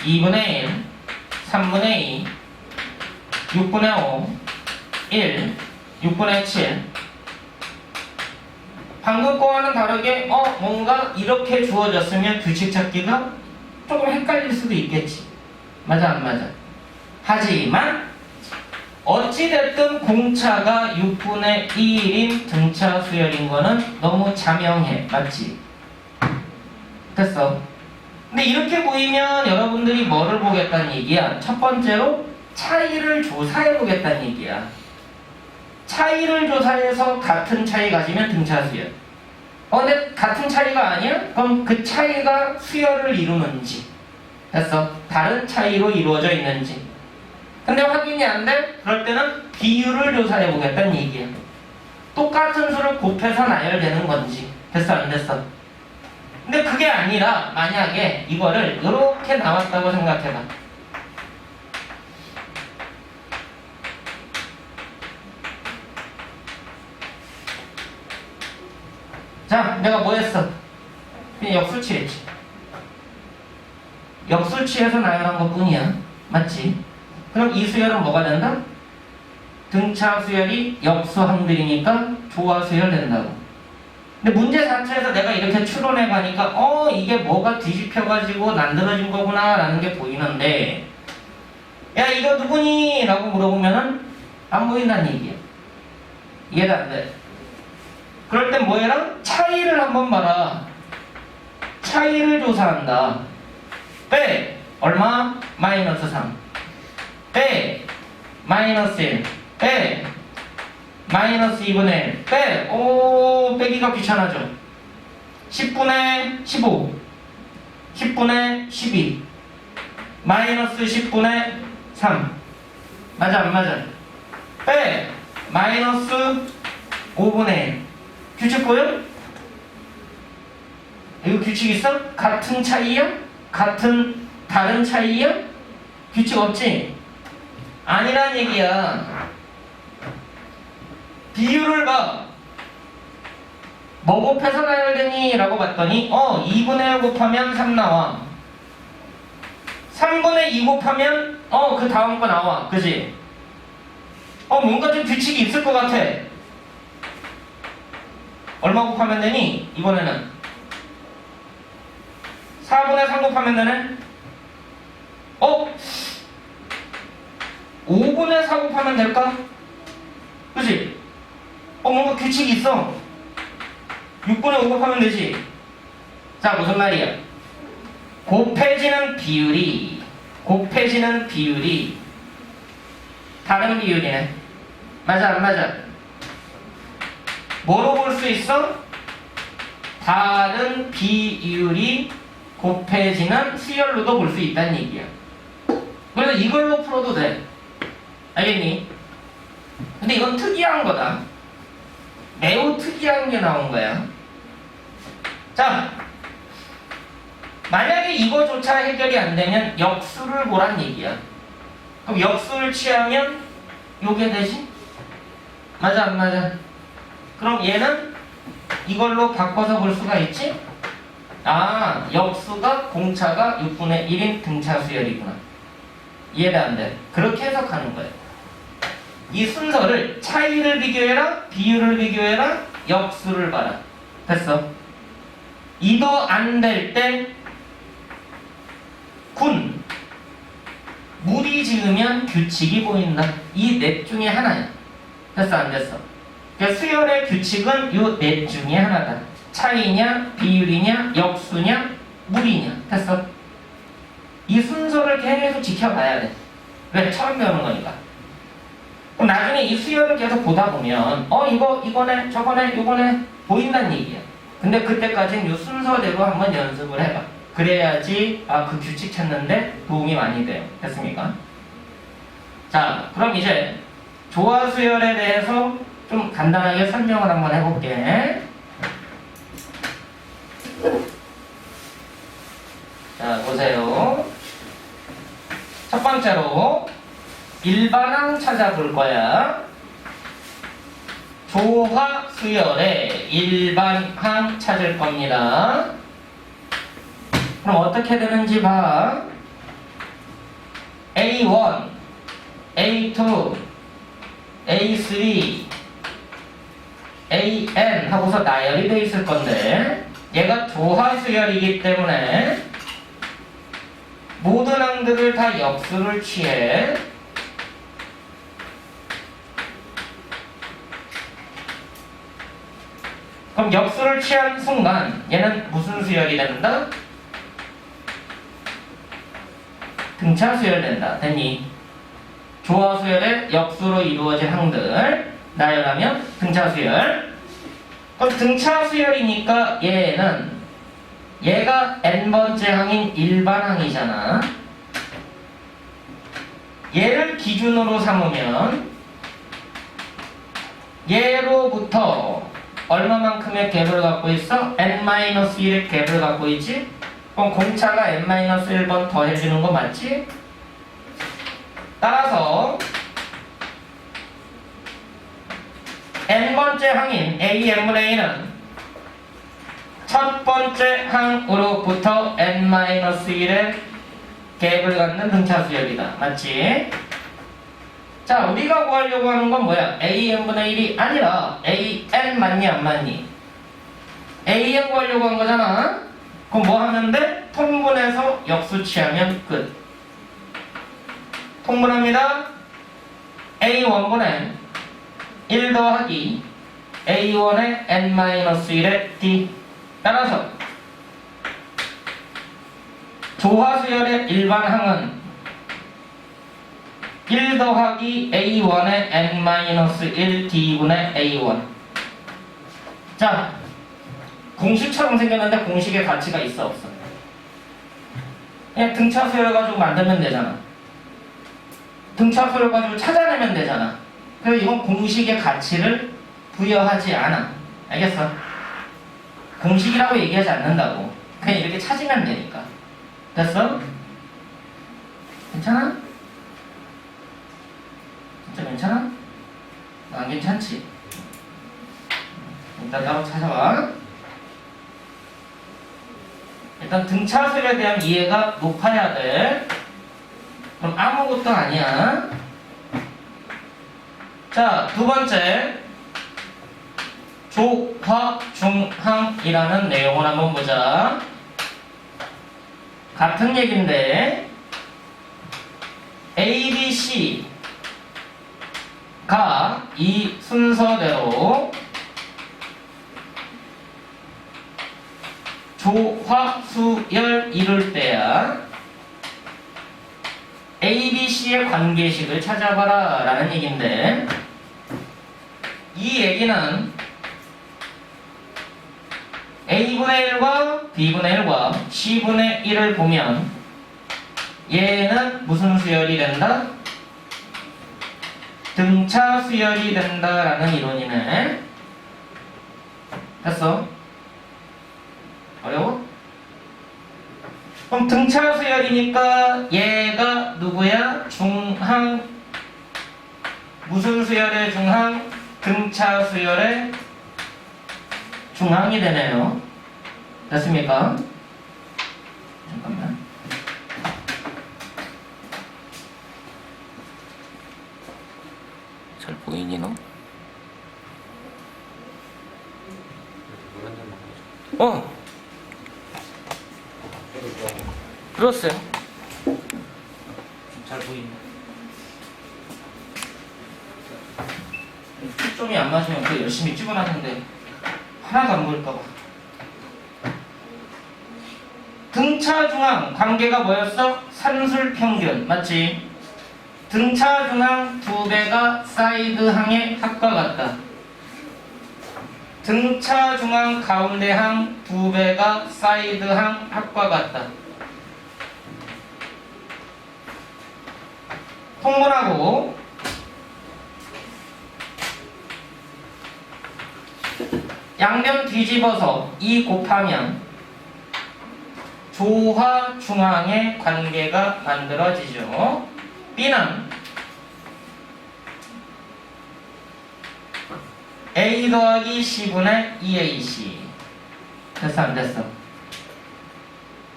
2분의 1, 3분의 2, 6분의 5, 1, 6분의 7. 방금 거와는 다르게 뭔가 이렇게 주어졌으면 규칙 찾기가 조금 헷갈릴 수도 있겠지. 맞아 안 맞아? 하지만 어찌됐든 공차가 6분의 1인 등차 수열인 거는 너무 자명해. 맞지? 됐어. 근데 이렇게 보이면 여러분들이 뭐를 보겠다는 얘기야? 첫 번째로 차이를 조사해 보겠다는 얘기야. 차이를 조사해서 같은 차이 가지면 등차 수열. 근데 같은 차이가 아니야? 그럼 그 차이가 수열을 이루는지, 됐어? 다른 차이로 이루어져 있는지. 근데 확인이 안 돼? 그럴 때는 비율을 조사해 보겠다는 얘기야. 똑같은 수를 곱해서 나열되는 건지. 됐어 안 됐어? 근데 그게 아니라 만약에 이거를 이렇게 나왔다고 생각해봐. 자, 내가 뭐 했어? 그냥 역수치했지. 역수치해서 나열한 것 뿐이야. 맞지? 그럼 이 수열은 뭐가 된다? 등차 수열이 역수항들이니까 조화 수열 된다고. 근데 문제 자체에서 내가 이렇게 추론해 가니까 이게 뭐가 뒤집혀가지고 만들어진 거구나 라는 게 보이는데, 야 이거 누구니? 라고 물어보면은 안 보인다는 얘기야. 이해가 안 돼. 그럴 땐 뭐 해라? 차이를 한번 봐라. 차이를 조사한다. 빼 얼마? 마이너스 3. 빼 마이너스 1. 빼 마이너스 2분의 1. 빼 빼기가 귀찮아져. 10분의 15. 10분의 12. 마이너스 10분의 3. 맞아 안 맞아? 빼 마이너스 5분의 1. 규칙 보여? 이거 규칙 있어? 같은 차이야? 다른 차이야? 규칙 없지? 아니란 얘기야. 비율을 봐. 뭐 곱해서 나열되니? 라고 봤더니 2분의 1 곱하면 3 나와. 3분의 2 곱하면 그 다음 거 나와. 그지? 뭔가 좀 규칙이 있을 것 같아. 얼마 곱하면 되니? 이번에는 4분의 3 곱하면 되네? 5분의 4 곱하면 될까? 그치? 뭔가 규칙이 있어. 6분의 5 곱하면 되지. 자, 무슨 말이야? 곱해지는 비율이 다른 비율이네. 맞아 안 맞아? 뭐로 볼 수 있어? 다른 비율이 곱해지는 수열로도 볼 수 있다는 얘기야. 그래서 이걸로 풀어도 돼. 알겠니? 근데 이건 특이한 거다. 매우 특이한 게 나온 거야. 자, 만약에 이거조차 해결이 안 되면 역수를 보란 얘기야. 그럼 역수를 취하면 요게 되지? 맞아 안 맞아? 그럼 얘는 이걸로 바꿔서 볼 수가 있지? 아, 역수가 공차가 6분의 1인 등차 수열이구나. 이해가 안 돼. 그렇게 해석하는 거예요. 이 순서를 차이를 비교해라, 비율을 비교해라, 역수를 봐라. 됐어. 이도 안 될 때 군 무리 지으면 규칙이 보인다. 이 넷 중에 하나야. 됐어 안 됐어? 그러니까 수열의 규칙은 이 넷 중에 하나다. 차이냐, 비율이냐, 역수냐, 무리냐. 됐어? 이 순서를 계속 지켜봐야 돼. 왜? 처음 배우는 거니까. 그럼 나중에 이 수열을 계속 보다 보면 이거네, 저거네, 요거네 보인다는 얘기야. 근데 그때까지는 이 순서대로 한번 연습을 해봐. 그래야지 그 규칙 찾는데 도움이 많이 돼요. 됐습니까? 자, 그럼 이제 조화 수열에 대해서 좀 간단하게 설명을 한번 해볼게. 자, 보세요. 첫 번째로 일반항 찾아볼 거야. 조화 수열의 일반항 찾을 겁니다. 그럼 어떻게 되는지 봐. A1, A2, A3, AN 하고서 나열이 돼 있을 건데 얘가 조화 수열이기 때문에 모든 항들을 다 역수를 취해. 그럼 역수를 취한 순간 얘는 무슨 수열이 된다? 등차 수열 된다. 됐니? 조화 수열의 역수로 이루어진 항들 나열하면 등차 수열. 그럼 등차 수열이니까 얘가 n번째 항인 일반항이잖아. 얘를 기준으로 삼으면 얘로부터 얼마만큼의 갭을 갖고 있어? n-1의 갭을 갖고 있지? 그럼 공차가 n-1번 더 해주는 거 맞지? 따라서 n번째 항인 AMA는 첫 번째 항으로부터 n-1의 갭을 갖는 등차 수열이다. 맞지? 자, 우리가 구하려고 하는 건 뭐야? AN분의 1이 아니라 AN 맞니 안 맞니? AN 구하려고 한 거잖아. 그럼 뭐 하면 돼? 통분해서 역수 취하면 끝. 통분합니다. A1분의 1 더하기 A1의 n-1의 D. 따라서 조화수열의 일반항은 1 더하기 A1의 n-1 D분의 A1. 자, 공식처럼 생겼는데 공식의 가치가 있어 없어? 그냥 등차수열 가지고 만들면 되잖아. 등차수열 가지고 찾아내면 되잖아. 그래서 이건 공식의 가치를 부여하지 않아. 알겠어? 공식이라고 얘기하지 않는다고. 그냥 이렇게 찾으면 되니까. 됐어? 괜찮아? 진짜 괜찮아? 안 괜찮지? 일단 따로 찾아봐. 일단 등차수열에 대한 이해가 높아야 돼. 그럼 아무것도 아니야. 자, 두 번째 조화중항이라는 내용을 한번 보자. 같은 얘기인데 A, B, C 순서대로 조화, 수, 열 이룰 때야 A, B, C의 관계식을 찾아봐라 라는 얘기인데, 이 얘기는 A분의 1과 B분의 1과 C분의 1을 보면 얘는 무슨 수열이 된다? 등차 수열이 된다라는 이론이네. 됐어? 어려워? 그럼 등차 수열이니까 얘가 누구야? 중항. 무슨 수열의 중항? 등차 수열의 중항이 되네요. 됐습니까? 잠깐만. 잘 보이니 너? 들었어요. 잘 보이네. 초점이 안 맞으면 그 열심히 찍어놨는데 하나도 안 보일까봐. 등차 중항 관계가 뭐였어? 산술 평균 맞지? 등차 중항 2배가 사이드 항의 합과 같다. 등차 중항 가운데 항 2배가 사이드 항 합과 같다. 통분하고 양변 뒤집어서 2 곱하면 조화 중항의 관계가 만들어지죠. B는 A 더하기 C분의 2AC. 됐어 안 됐어?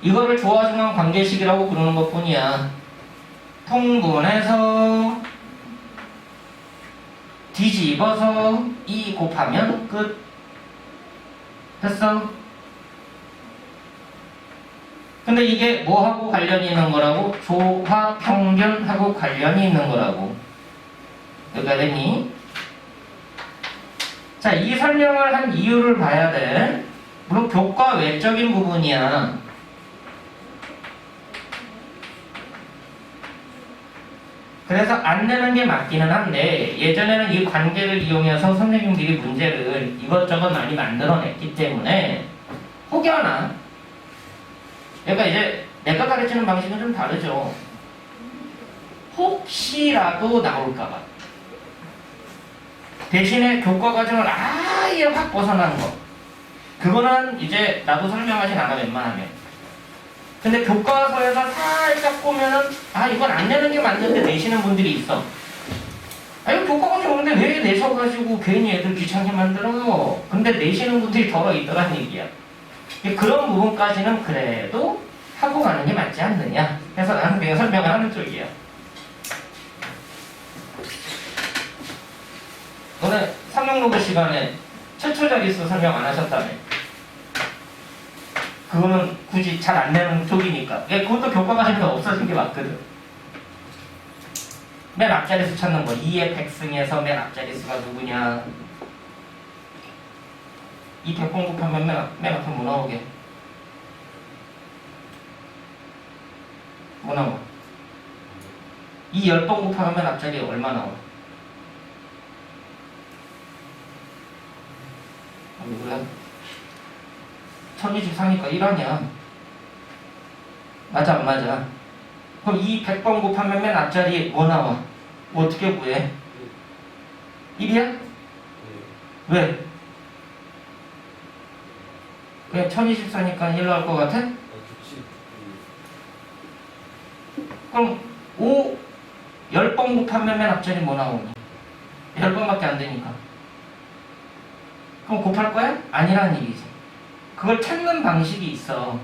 이거를 조화 중항 관계식이라고 부르는 것 뿐이야. 통분해서 뒤집어서 2 곱하면 끝. 됐어? 근데 이게 뭐하고 관련이 있는 거라고? 조화 평균하고 관련이 있는 거라고. 여기가 되니? 자, 이 설명을 한 이유를 봐야 돼. 물론 교과 외적인 부분이야. 그래서 안 내는 게 맞기는 한데, 예전에는 이 관계를 이용해서 선생님들이 문제를 이것저것 많이 만들어냈기 때문에 혹여나, 그러니까 이제 내가 가르치는 방식은 좀 다르죠. 혹시라도 나올까봐. 대신에 교과 과정을 아예 확 벗어난 거. 그거는 이제 나도 설명하진 않아 웬만하면. 근데 교과서에서 살짝 보면은 이건 안 내는 게 맞는데 내시는 분들이 있어. 이거 교과 과정 오는데 왜 내셔가지고 괜히 애들 귀찮게 만들어. 근데 내시는 분들이 덜어 있더란 얘기야. 그런 부분까지는 그래도 하고 가는 게 맞지 않느냐. 그래서 나는 그냥 설명을 하는 쪽이야. 오늘 삼명로그 시간에 최초 자릿수 설명 안 하셨다며. 그거는 굳이 잘 안 내는 쪽이니까. 그것도 교과 과정에서 없어진 게 맞거든. 맨 앞자리수 찾는 거. 2의 백승에서 맨 앞자리수가 누구냐. 이 100번 곱하면 맨 앞에 뭐 나오게? 뭐 나와? 이 10번 곱하면 맨 앞자리에 얼마 나와? 왜? 1024니까 1 아니야. 맞아 안 맞아? 그럼 이 100번 곱하면 맨 앞자리에 뭐 나와? 뭐 어떻게 구해? 1이야? 왜? 그냥 1024니까 1 나올 것 같아? 그럼 10번 곱하면 맨 앞자리 뭐 나오니? 10번밖에 안 되니까. 그럼 곱할 거야? 아니라는 얘기지. 그걸 찾는 방식이 있어.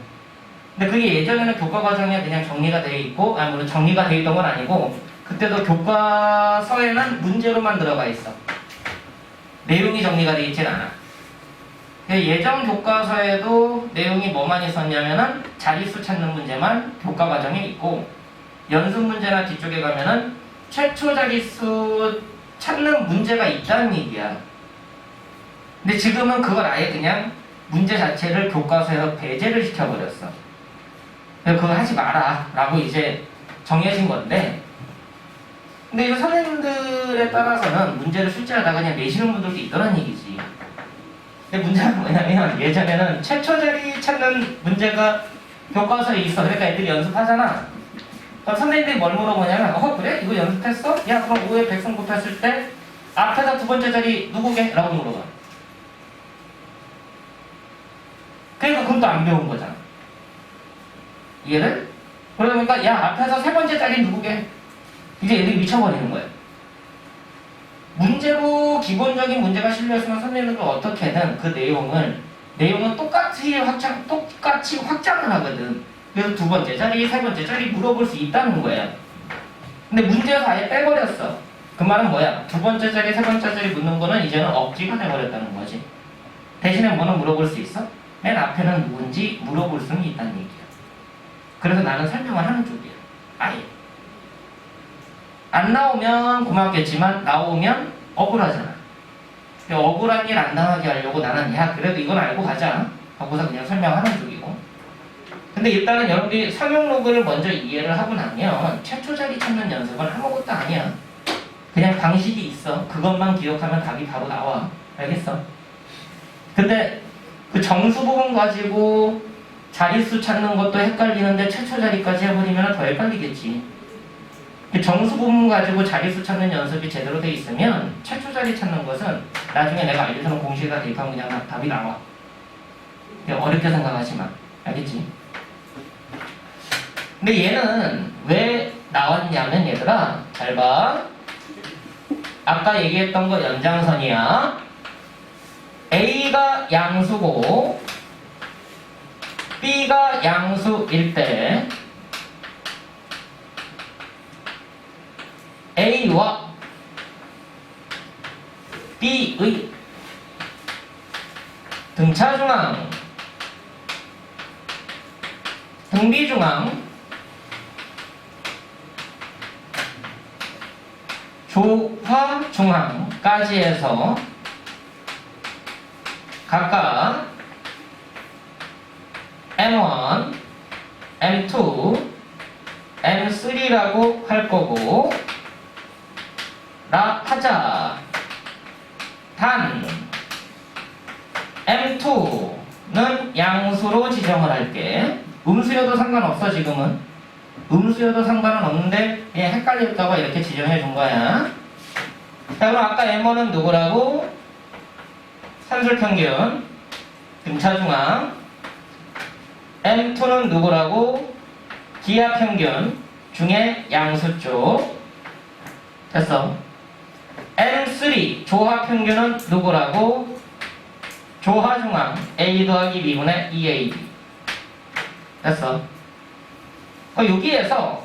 근데 그게 예전에는 교과 과정에 그냥 정리가 되어 있고, 물론 정리가 되어 있던 건 아니고, 그때도 교과서에는 문제로만 들어가 있어. 내용이 정리가 되어 있진 않아. 예전 교과서에도 내용이 뭐만 있었냐면은 자릿수 찾는 문제만 교과 과정에 있고, 연습 문제나 뒤쪽에 가면은 최초 자릿수 찾는 문제가 있다는 얘기야. 근데 지금은 그걸 아예 그냥 문제 자체를 교과서에서 배제를 시켜버렸어. 그래서 그거 하지 마라 라고 이제 정해진 건데, 근데 이거 선생님들에 따라서는 문제를 출제하다가 그냥 내시는 분들도 있더란 얘기지. 근데 문제가 뭐냐면 예전에는 최초 자리 찾는 문제가 교과서에 있어. 그러니까 애들이 연습하잖아. 그럼 선생님들이 뭘 물어보냐면 그래? 이거 연습했어? 야 그럼 5에 100승 곱했을 때 앞에다 두 번째 자리 누구게? 라고 물어봐. 그러니까 그건 또 안 배운 거잖아. 이해를? 그러니까 야 앞에서 세 번째 자리 누구게? 이제 애들이 미쳐버리는 거예요. 문제로 기본적인 문제가 실려있으면 선생님들은 어떻게든 그 내용은 똑같이 확장을 하거든. 그래서 두 번째 자리, 세 번째 자리 물어볼 수 있다는 거예요. 근데 문제에서 아예 빼버렸어. 그 말은 뭐야? 두 번째 자리, 세 번째 자리 묻는 거는 이제는 억지가 돼버렸다는 거지. 대신에 뭐는 물어볼 수 있어? 맨 앞에는 누군지 물어볼 수는 있다는 얘기야. 그래서 나는 설명을 하는 쪽이야. 아예. 안 나오면 고맙겠지만 나오면 억울하잖아. 억울한 일 안 당하게 하려고 나는 야 그래도 이건 알고 가자 하고서 그냥 설명하는 쪽이고. 근데 일단은 여러분들이 상용 로그를 먼저 이해를 하고 나면 최초 자리 찾는 연습은 아무것도 아니야. 그냥 방식이 있어. 그것만 기억하면 답이 바로 나와. 알겠어? 근데 그 정수 부분 가지고 자릿수 찾는 것도 헷갈리는데 최초 자리까지 해버리면 더 헷갈리겠지. 정수 부분 가지고 자릿수 찾는 연습이 제대로 돼 있으면 최초 자리 찾는 것은 나중에 내가 알려주는 공식에다 대입하면 그냥 답이 나와. 어렵게 생각하지 마. 알겠지? 근데 얘는 왜 나왔냐면 얘들아 잘 봐. 아까 얘기했던 거 연장선이야. A가 양수고 B가 양수일 때 A와 B의 등차중앙, 등비중앙, 조화중앙까지 해서 각각 M1, M2, M3라고 할 거고 라 하자. 단 M2는 양수로 지정을 할게. 음수여도 상관없어. 지금은 음수여도 상관은 없는데 얘 헷갈릴까봐 이렇게 지정해 준 거야. 자 그럼 아까 M1은 누구라고? 산술평균, 등차중앙. M2는 누구라고? 기하평균 중에 양수 쪽. 됐어. M3 조화평균은 누구라고? 조화중앙 A 더하기 B분의 2AB. 됐어. 여기에서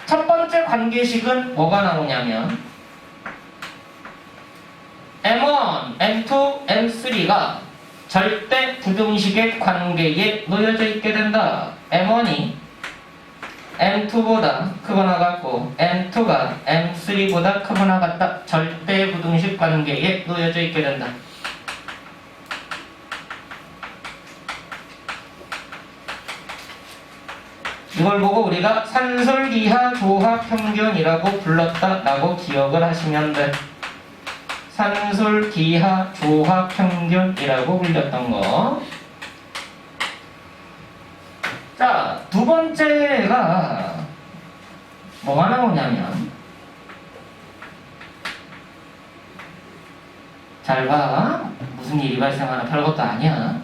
첫 번째 관계식은 뭐가 나오냐면 M1, M2, M3가 절대 부등식의 관계에 놓여져 있게 된다. M1이 M2보다 크거나 같고 M2가 M3보다 크거나 같다. 절대 부등식 관계에 놓여져 있게 된다. 이걸 보고 우리가 산술기하 조화평균이라고 불렀다라고 기억을 하시면 돼. 산술기하 조화평균이라고 불렸던 거. 자, 두 번째가 뭐가 나오냐면 잘 봐. 무슨 일이 발생하나 별것도 아니야.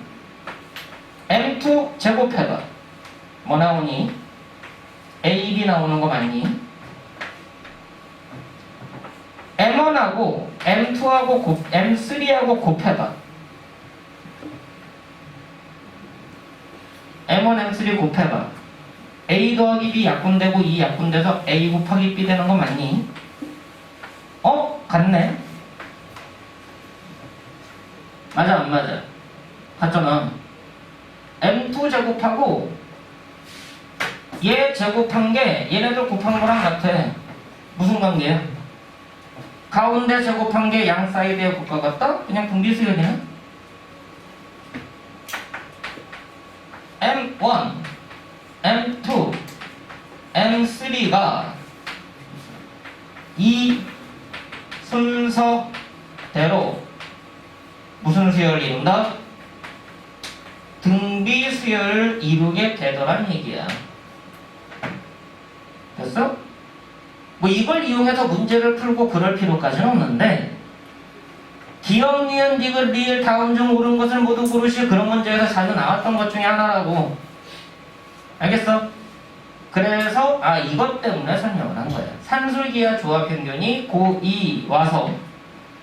M2 제곱해봐. 뭐 나오니? AB 나오는 거 맞니? M1하고 M2하고 M3하고 곱해봐. M1, M3 곱해봐. A 더하기 B 약분되고 E 약분돼서 A 곱하기 B 되는 거 맞니? 같네. 맞아 안 맞아? 같잖아. M2 제곱하고 얘 제곱한 게 얘네들 곱한 거랑 같아. 무슨 관계야? 가운데 제곱한 게 양 사이드의 곱과 같다? 그냥 등비 수열이네. M1, M2, M3가 이 순서대로 무슨 수열을 이룬다? 등비 수열을 이루게 되더란 얘기야. 됐어? 뭐 이걸 이용해서 문제를 풀고 그럴 필요까지는 없는데, 기억, 니은, 디귿, 리을, 다음 중 옳은 것을 모두 고르시, 그런 문제에서 자주 나왔던 것 중에 하나라고. 알겠어? 그래서 이것 때문에 설명을 한 거야. 산술기하 조합 평균이 고2 와서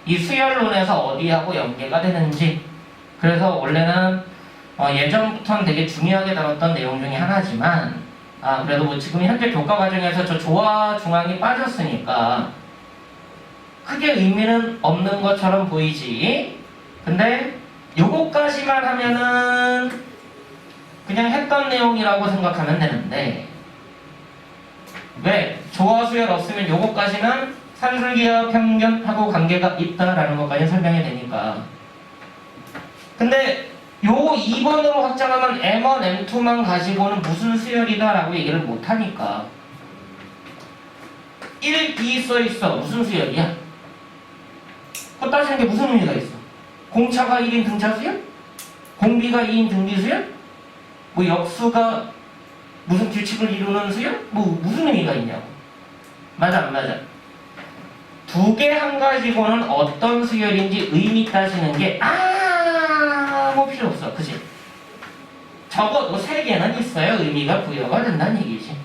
이 수열론에서 어디하고 연계가 되는지. 그래서 원래는 예전부터는 되게 중요하게 다뤘던 내용 중에 하나지만, 그래도 뭐 지금 현재 교과 과정에서 저 조화 중앙이 빠졌으니까 크게 의미는 없는 것처럼 보이지. 근데 요거까지만 하면은 그냥 했던 내용이라고 생각하면 되는데, 왜? 조화 수열 없으면 요거까지는 산술기하 평균하고 관계가 있다라는 것까지 설명이 되니까. 근데 요 2번으로 확장하면 M1, M2만 가지고는 무슨 수열이다 라고 얘기를 못하니까 1, 2 써있어. 무슨 수열이야? 그거 따지는 게 무슨 의미가 있어? 공차가 1인 등차 수열? 공비가 2인 등비 수열? 뭐 역수가 무슨 규칙을 이루는 수열? 뭐 무슨 의미가 있냐고. 맞아 안 맞아? 두 개 한 가지고는 어떤 수열인지 의미 따지는 게 뭐 필요 없어. 그치? 적어도 3개는 있어야 의미가 부여가 된다는 얘기지.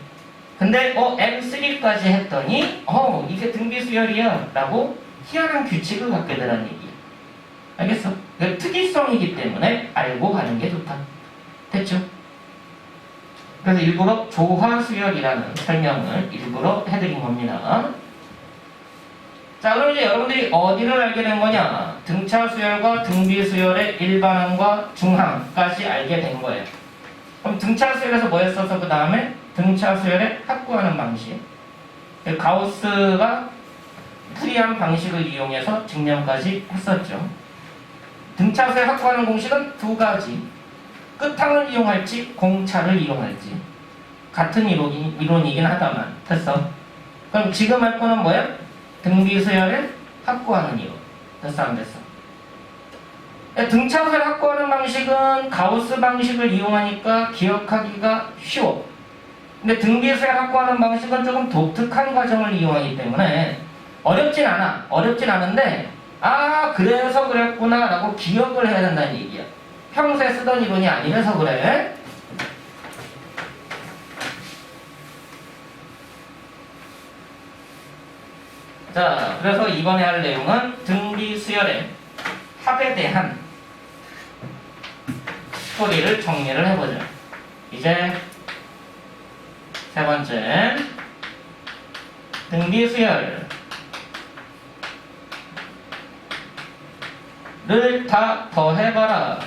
근데 M3까지 했더니 이게 등비수열이야 라고 희한한 규칙을 갖게 되라는 얘기야. 알겠어? 특이성이기 때문에 알고 가는 게 좋다. 됐죠? 그래서 일부러 조화수열이라는 설명을 일부러 해드린 겁니다. 자, 그럼 이제 여러분들이 어디를 알게 된 거냐? 등차 수열과 등비 수열의 일반항과 중항까지 알게 된 거예요. 그럼 등차 수열에서 뭐 했어서 그 다음에 등차 수열에 확보하는 방식. 가우스가 프리한 방식을 이용해서 증명까지 했었죠. 등차 수열 확보하는 공식은 두 가지. 끝항을 이용할지 공차를 이용할지. 같은 이론이긴 하다만. 됐어. 그럼 지금 할 거는 뭐야? 등비수열을 확보하는 이론. 됐어 안 됐어? 등차수열 확보하는 방식은 가우스 방식을 이용하니까 기억하기가 쉬워. 근데 등비수열 확보하는 방식은 조금 독특한 과정을 이용하기 때문에 어렵진 않아. 어렵진 않은데 그래서 그랬구나 라고 기억을 해야 된다는 얘기야. 평소에 쓰던 이론이 아니라서 그래. 자, 그래서 이번에 할 내용은 등비수열의 합에 대한 스토리를 정리를 해보자. 이제 세 번째, 등비수열을 다 더해봐라.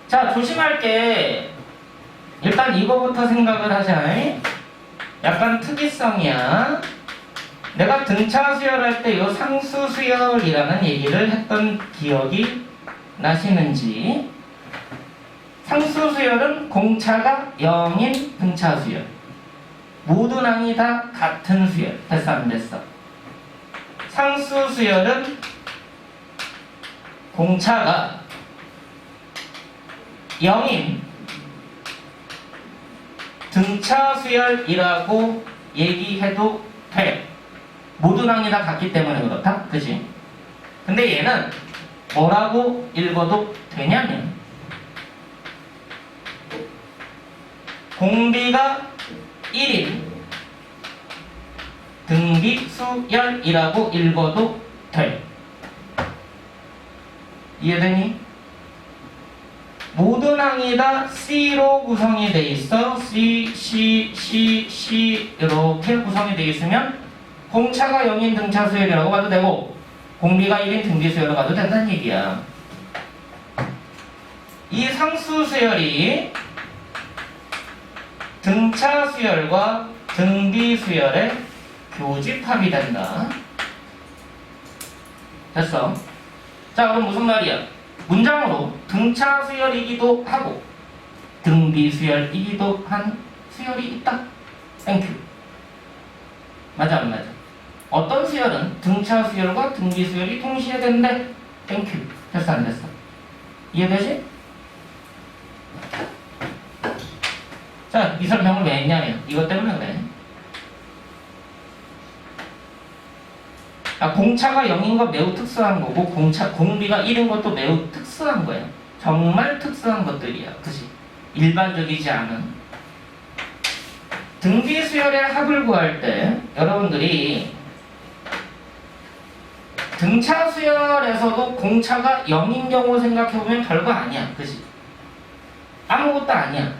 자, 조심할 게 일단 이거부터 생각을 하자. 약간 특이성이야. 내가 등차 수열할 때 이 상수 수열이라는 얘기를 했던 기억이 나시는지. 상수 수열은 공차가 0인 등차 수열. 모든 항이 다 같은 수열. 됐어 안 됐어? 상수 수열은 공차가 0인 등차 수열이라고 얘기해도 돼. 모든 항이 다 같기 때문에 그렇다? 그치? 근데 얘는 뭐라고 읽어도 되냐면 공비가 1인 등비수열이라고 읽어도 돼. 이해되니? 모든 항이 다 C로 구성이 돼 있어. C, C, C, C 이렇게 구성이 돼 있으면 공차가 0인 등차 수열이라고 봐도 되고 공비가 1인 등비 수열이라고 봐도 된다는 얘기야. 이 상수 수열이 등차 수열과 등비 수열의 교집합이 된다. 됐어. 자, 그럼 무슨 말이야? 문장으로 등차 수열이기도 하고 등비 수열이기도 한 수열이 있다. 땡큐. 맞아 안 맞아? 어떤 수열은 등차 수열과 등비 수열이 동시에 된대. 땡큐. 됐어 안 됐어? 이해되지? 자, 이 설명을 왜 했냐면 이것 때문에 그래. 공차가 0인 거 매우 특수한 거고 공비가 1인 것도 매우 특수한 거예요. 정말 특수한 것들이야. 그치? 일반적이지 않은. 등비 수열의 합을 구할 때 여러분들이 등차 수열에서도 공차가 0인 경우 생각해보면 별거 아니야. 그치? 아무것도 아니야.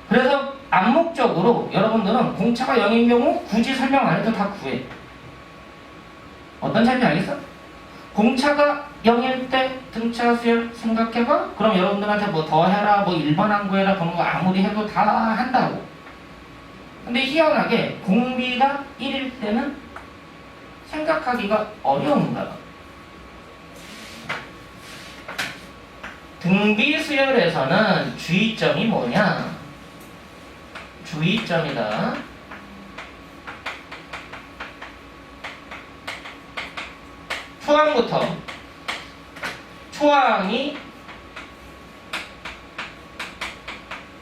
그래서 암묵적으로 여러분들은 공차가 0인 경우 굳이 설명 안 해도 다 구해. 어떤 차이인지 알겠어? 공차가 0일 때 등차 수열 생각해봐? 그럼 여러분들한테 뭐 더해라, 뭐 일반항 구해라 그런 거 아무리 해도 다 한다고. 근데 희한하게 공비가 1일 때는 생각하기가 어려운가. 등비 수열에서는 주의점이 뭐냐? 주의점이다. 초항부터 초항이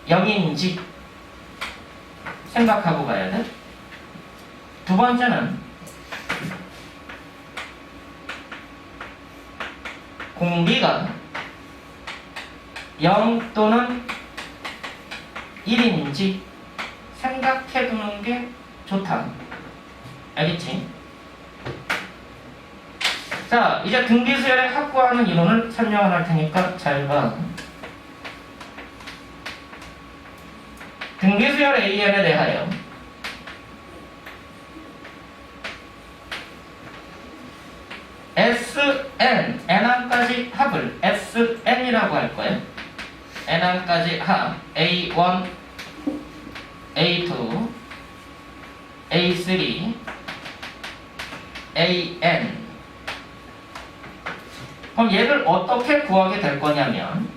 0인지 생각하고 가야 돼. 두 번째는 공비가 0 또는 1인지 생각해두는 게 좋다. 알겠지? 자, 이제 등비수열의 합구하는 이론을 설명을 할 테니까 잘 봐. 등비수열 AN에 대하여 SN, N항까지 합을 SN이라고 할 거예요. N항까지 합 A1, A2, A3, AN. 그럼 얘를 어떻게 구하게 될 거냐면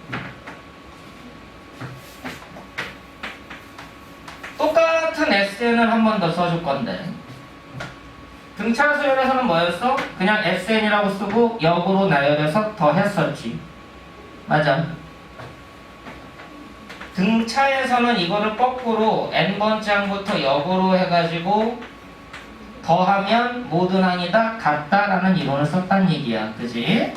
똑같은 SN을 한 번 더 써줄 건데 등차 수열에서는 뭐였어? 그냥 SN이라고 쓰고 역으로 나열해서 더 했었지. 맞아. 등차에서는 이거를 거꾸로 n번째 항부터 역으로 해가지고 더하면 모든 항이 다 같다라는 이론을 썼단 얘기야. 그지?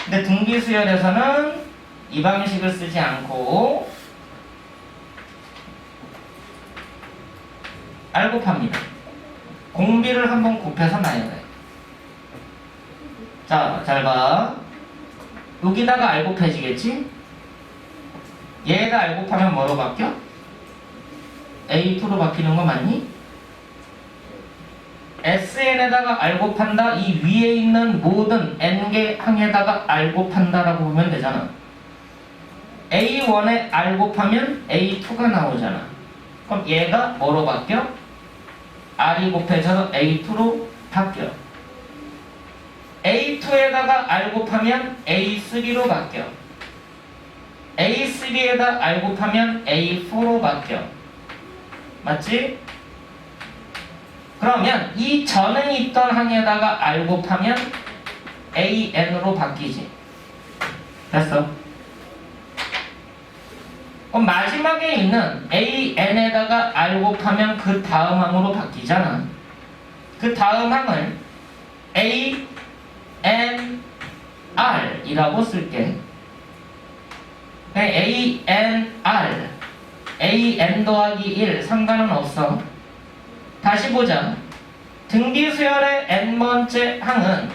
근데 등비 수열에서는 이 방식을 쓰지 않고 R 곱합니다. 공비를 한번 곱해서 나눠야 돼. 자, 잘 봐. 여기다가 R 곱해지겠지? 얘가 R 곱하면 뭐로 바뀌어? A2로 바뀌는 거 맞니? SN에다가 R 곱한다. 이 위에 있는 모든 N개 항에다가 R 곱한다라고 보면 되잖아. A1에 R 곱하면 A2가 나오잖아. 그럼 얘가 뭐로 바뀌어? R이 곱해져서 A2로 바뀌어. A2에다가 R 곱하면 A3로 바뀌어. A3에다 R 곱하면 A4로 바뀌어. 맞지? 그러면 이 전에 있던 항에다가 R 곱하면 AN으로 바뀌지. 됐어? 그럼 마지막에 있는 AN에다가 R 곱하면 그 다음 항으로 바뀌잖아. 그 다음 항을 ANR 이라고 쓸게. ANR AN 더하기 1 상관은 없어. 다시 보자. 등비수열의 n번째 항은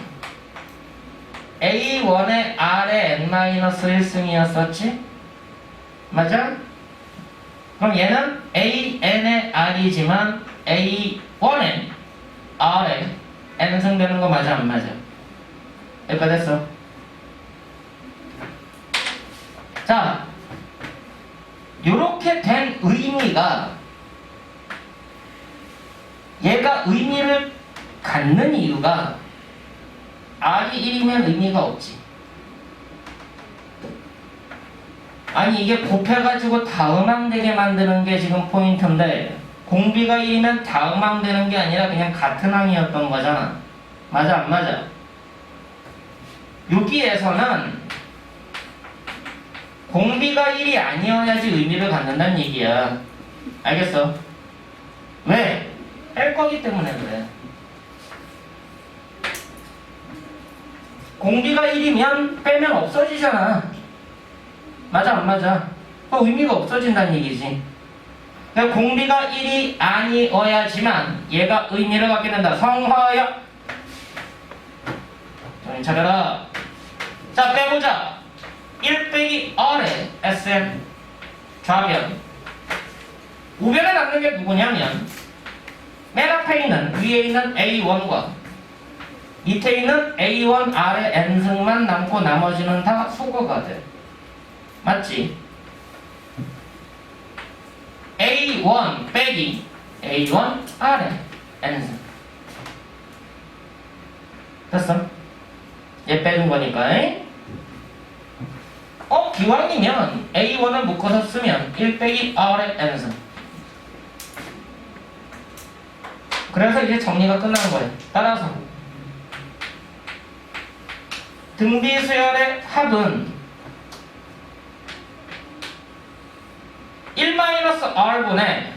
A1의 R의 n-1승이었었지? 맞아? 그럼 얘는 AN의 R이지만 A1의 R의 n승 되는 거 맞아 안 맞아? 여기까지 됐어. 자, 요렇게 된 의미가 얘가 의미를 갖는 이유가 R이 1이면 의미가 없지. 아니 이게 곱해가지고 다음항되게 만드는 게 지금 포인트인데 공비가 1이면 다음항되는 게 아니라 그냥 같은 항이었던 거잖아. 맞아 안 맞아? 여기에서는 공비가 1이 아니어야지 의미를 갖는다는 얘기야. 알겠어? 왜? 뺄 거기 때문에 그래. 공비가 1이면 빼면 없어지잖아. 맞아 안 맞아? 의미가 없어진다는 얘기지. 그러니까 공비가 1이 아니어야지만 얘가 의미를 갖게 된다. 성화야. 정신 차려라. 자 빼보자. 1 빼기 R의 SM 좌변. 우변에 남는 게 누구냐면 맨 앞에 있는 위에 있는 A1과 밑에 있는 A1R의 N승만 남고 나머지는 다 수거가 돼. 맞지? A1 빼기 A1R의 N승. 됐어? 얘 빼준 거니까. 기왕이면 A1을 묶어서 쓰면 1 빼기 R의 N승. 그래서 이제 정리가 끝나는 거예요. 따라서 등비수열의 합은 1-R분의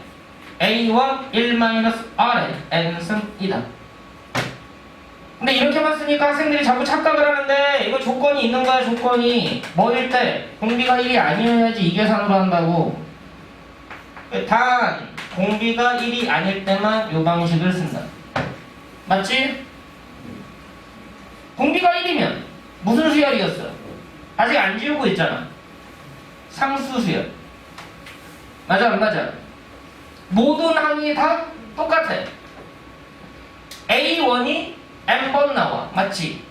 A1 1-R의 N승이다. 근데 이렇게만 쓰니까 학생들이 자꾸 착각을 하는데 이거 조건이 있는 거야. 조건이 뭐일 때 공비가 1이 아니어야지 이 계산으로 한다고. 단 공비가 1이 아닐 때만 이 방식을 쓴다. 맞지? 공비가 1이면 무슨 수열이었어? 아직 안 지우고 있잖아. 상수 수열. 맞아 안 맞아? 모든 항이 다 똑같아. A1이 n번 나와. 맞지?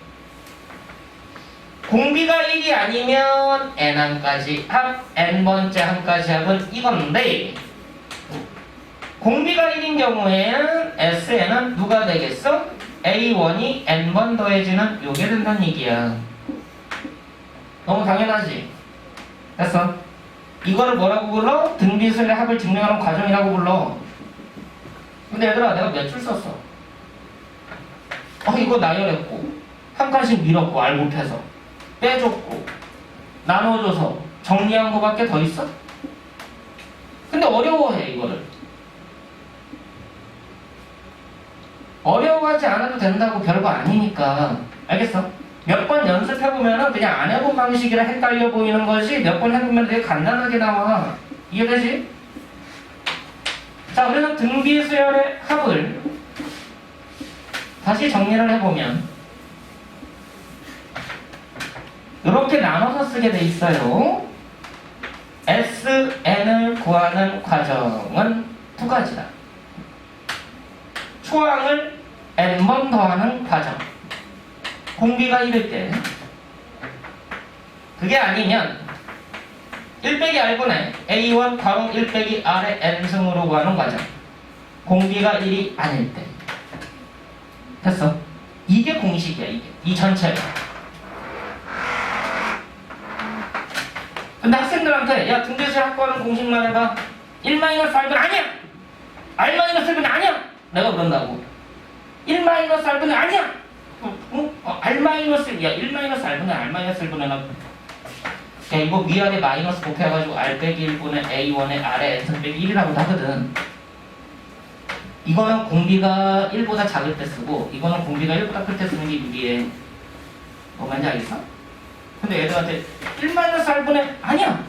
공비가 1이 아니면 n항까지 합 n번째 항까지 합은 이건데 공비가 1인 경우에는 SN은 누가 되겠어? A1이 n번 더해지는 요게 된다는 얘기야. 너무 당연하지? 됐어? 이거를 뭐라고 불러? 등비수열의 합을 증명하는 과정이라고 불러. 근데 얘들아 내가 몇 줄 썼어? 이거 나열했고 한 칸씩 밀었고 알 곱해서 빼줬고 나눠줘서 정리한 거밖에 더 있어? 근데 어려워해 이거를. 어려워하지 않아도 된다고 별거 아니니까. 알겠어? 몇 번 연습해보면은 그냥 안 해본 방식이라 헷갈려 보이는 것이 몇 번 해보면 되게 간단하게 나와. 이해되지? 자 그래서 등비수열의 합을 다시 정리를 해보면 이렇게 나눠서 쓰게 돼 있어요. SN을 구하는 과정은 두 가지다. 초항을 n번 더하는 과정. 공비가 1일 때. 그게 아니면 1 빼기 R분의 A1 괄호 1 빼기 R의 N승으로 구하는 과정. 공비가 1이 아닐 때. 됐어? 이게 공식이야 이게. 이 전체가. 근데 학생들한테 야 등비수열 합구하는 공식만 해봐. 1-R분 아니야! R-1은 아니야! 내가 그런다고. 1-R분은 아니야! R-1, 야 1-R분의 R-1분의 야 이거 위아래 마이너스 곱해가지고 R 빼기 1분의 A1의 R의 N 빼기 1이라고 하거든. 이거는 공비가 1보다 작을 때 쓰고 이거는 공비가 1보다 클 때 쓰는 게 유리해. 뭐 뭔지 알겠어? 근데 얘들한테 1-R분의 아니야!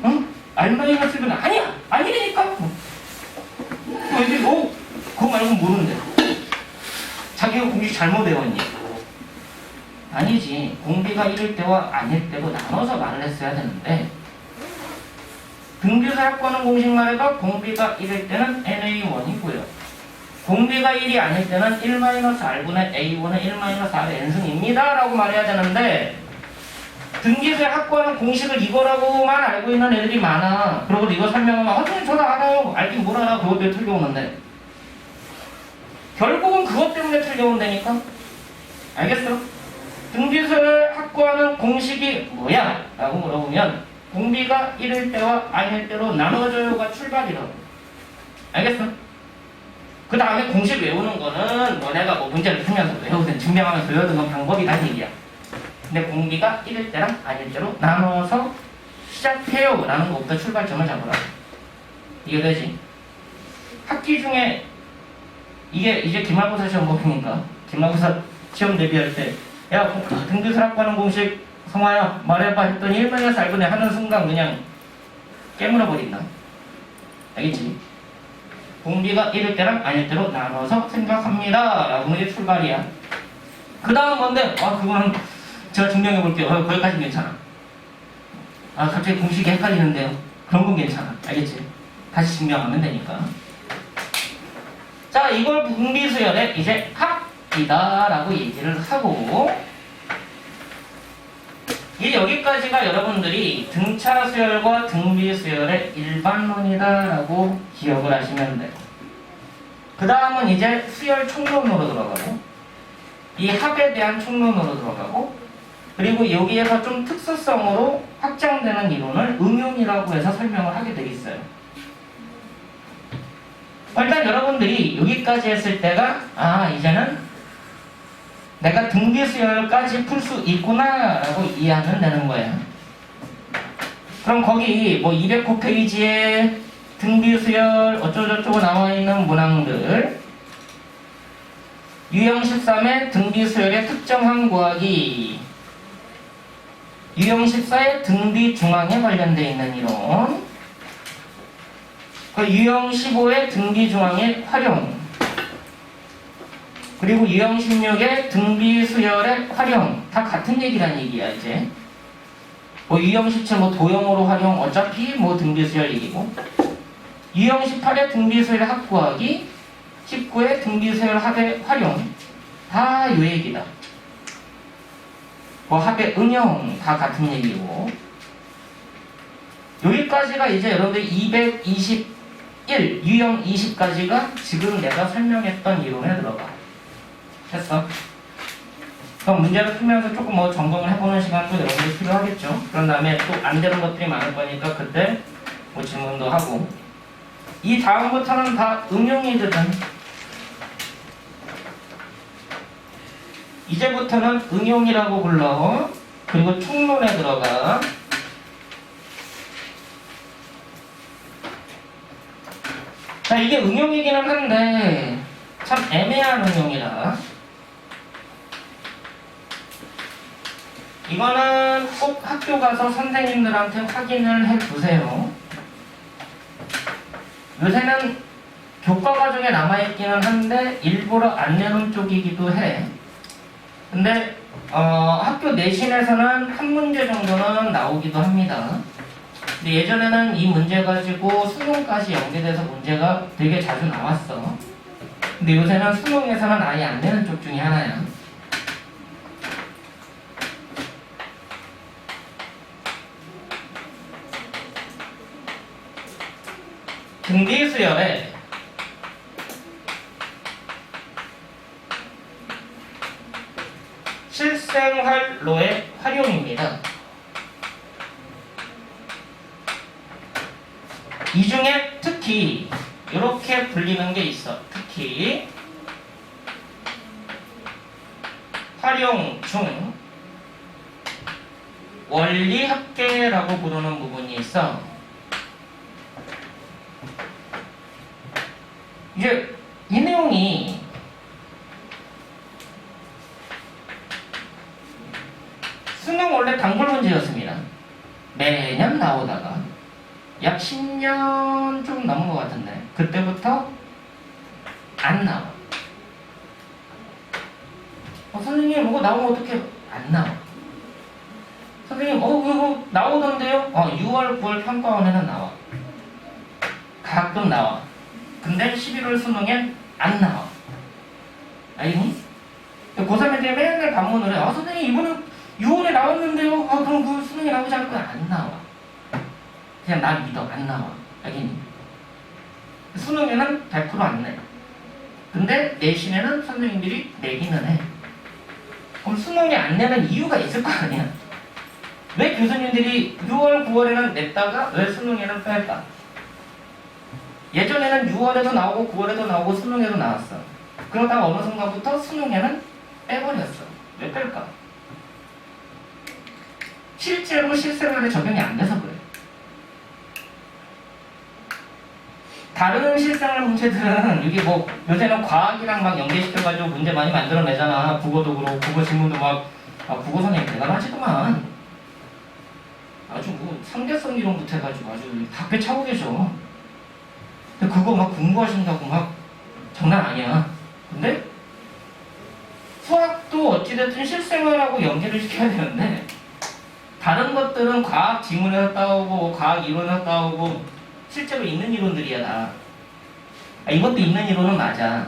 응? R-1은 아니야! 아니라니까! 애들이 그거 말고 모르는데 자기가 공식 잘못 외웠니? 아니지. 공비가 1일 때와 아닐 때로 나눠서 말을 했어야 되는데 등비수열 합구하는 공식만 해도 공비가 1일 때는 NA1이고요. 공비가 1이 아닐 때는 1-R분의 A1의 1-R의 N승입니다 라고 말해야 되는데 등기수열 확보하는 공식을 이거라고만 알고 있는 애들이 많아. 그리고 이거 설명하면 선생님 저도 알아요. 알긴 뭘 알아. 그것도 틀려오는데 결국은 그것 때문에 틀려온다니까. 알겠어? 등비수열 확보하는 공식이 뭐야? 라고 물어보면 공비가 1일 때와 아닐 때로 나눠져요가 출발이라고. 알겠어? 그 다음에 공식 외우는 거는 너네가 뭐 문제를 풀면서 외우든 증명하면서 외우든 건 방법이란 얘기야. 근데 공비가 1일 때랑 아닐 때로 나눠서 시작해요 라는 것부터 출발점을 잡으라. 이해되지? 학기 중에 이게 이제 기말고사 시험 보니까 기말고사 시험 대비할 때 야 등비수 확보하는 공식 성화야 말해봐 했더니 1분에서 4분에 하는 순간 그냥 깨물어 버린다. 알겠지? 공비가 1일 때랑 아닐 때로 나눠서 생각합니다 라고 하는 게 출발이야. 그 다음 건데 그거는 제가 증명해 볼게요. 거기까지는 괜찮아. 갑자기 공식이 헷갈리는데요. 그런 건 괜찮아. 알겠지? 다시 증명하면 되니까. 자, 이걸 분비수열의 이제 합이다 라고 얘기를 하고, 이제 여기까지가 여러분들이 등차 수열과 등비수열의 일반론이다 라고 기억을 하시면 돼요. 그 다음은 이제 수열 총론으로 들어가고, 이 합에 대한 총론으로 들어가고, 그리고 여기에서 좀 특수성으로 확장되는 이론을 응용이라고 해서 설명을 하게 돼 있어요. 일단 여러분들이 여기까지 했을 때가 이제는 내가 등비수열까지 풀 수 있구나 라고 이해하면 되는 거예요. 그럼 거기 뭐 209페이지에 등비수열 어쩌고저쩌고 나와 있는 문항들 유형 13의 등비수열의 특정한 구하기, 유형 14의 등비중앙에 관련되어 있는 이론, 유형 15의 등비중앙의 활용, 그리고 유형 16의 등비수열의 활용, 다 같은 얘기란 얘기야. 이제 뭐 유형 17 뭐 도형으로 활용, 어차피 뭐 등비수열 얘기고, 유형 18의 등비수열 합구하기, 19의 등비수열 합의 활용, 다 요 얘기다. 뭐 합의 응용 다 같은 얘기고, 여기까지가 이제 여러분들 221 유형 20까지가 지금 내가 설명했던 이론에 들어가. 됐어? 그럼 문제를 풀면서 조금 뭐 점검을 해보는 시간도 여러분들 필요하겠죠. 그런 다음에 또 안 되는 것들이 많을 거니까 그때 뭐 질문도 하고, 이 다음부터는 다 응용이거든. 이제부터는 응용이라고 불러. 그리고 총론에 들어가. 자, 이게 응용이기는 한데 참 애매한 응용이라. 이거는 꼭 학교 가서 선생님들한테 확인을 해보세요. 요새는 교과 과정에 남아있기는 한데 일부러 안 내놓은 쪽이기도 해. 근데 학교 내신에서는 한 문제 정도는 나오기도 합니다. 근데 예전에는 이 문제 가지고 수능까지 연계돼서 문제가 되게 자주 나왔어. 근데 요새는 수능에서는 아예 안 내는 쪽 중에 하나야. 등비수열의 실생활로의 활용입니다. 이 중에 특히 이렇게 불리는 게 있어. 특히 활용 중 원리합계라고 부르는 부분이 있어. 이제 이 내용이 수능 원래 단골 문제였습니다. 매년 나오다가 약 10년 좀 넘은 것 같은데 그때부터 안 나와. 선생님 이거 나오면 어떻게 안 나와? 선생님 이거 나오던데요? 6월 9월 평가원에는 나와. 가끔 나와. 근데 11월 수능엔 안 나와. 알겠니? 고3애들이 맨날 반문을 해. 선생님 이번에 6월에 나왔는데요? 그럼 그 수능에 나오지 않을 거야? 안 나와. 그냥 나 믿어. 안 나와. 알겠니? 수능에는 100% 안 내. 근데 내신에는 선생님들이 내기는 해. 그럼 수능이 안 내는 이유가 있을 거 아니야. 왜 교수님들이 6월, 9월에는 냈다가 왜 수능에는 뺄까? 예전에는 6월에도 나오고 9월에도 나오고 수능에도 나왔어. 그러다가 어느 순간부터 수능에는 빼버렸어. 왜 뺄까? 실제로 실생활에 적용이 안 돼서 그래. 다른 실생활 문제들은 이게 뭐 요새는 과학이랑 막 연계시켜가지고 문제 많이 만들어내잖아. 국어도 그렇고 국어 질문도 막 국어 선생님 대단하시더만. 아주 뭐 상대성 이론부터 해가지고 아주 답게 차고 계셔. 근데 그거 막 공부하신다고 막 장난 아니야. 근데 수학도 어찌됐든 실생활하고 연계를 시켜야 되는데 다른 것들은 과학 지문에서 따오고 과학 이론에서 따오고 실제로 있는 이론들이야 다. 이것도 있는 이론은 맞아.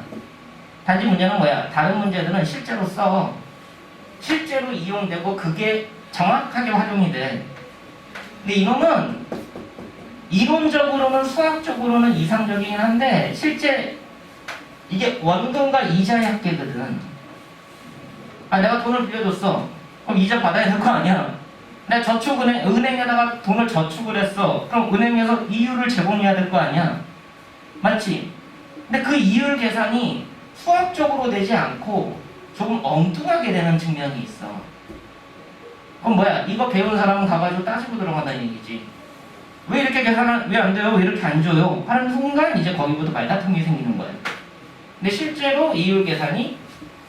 단지 문제는 뭐야? 다른 문제들은 실제로 써. 실제로 이용되고 그게 정확하게 활용이 돼. 근데 이놈은 이론적으로는 수학적으로는 이상적이긴 한데 실제 이게 원금과 이자의 합계거든. 내가 돈을 빌려줬어. 그럼 이자 받아야 될 거 아니야. 내가 은행에다가 돈을 저축을 했어. 그럼 은행에서 이율을 제공해야 될 거 아니야. 맞지? 근데 그 이율 계산이 수학적으로 되지 않고 조금 엉뚱하게 되는 측면이 있어. 그럼 뭐야? 이거 배운 사람은 가가지고 따지고 들어간다는 얘기지. 왜 이렇게 계산은 왜 안 돼요? 왜 이렇게 안 줘요? 하는 순간 이제 거기부터 말다툼이 생기는 거야. 근데 실제로 이율 계산이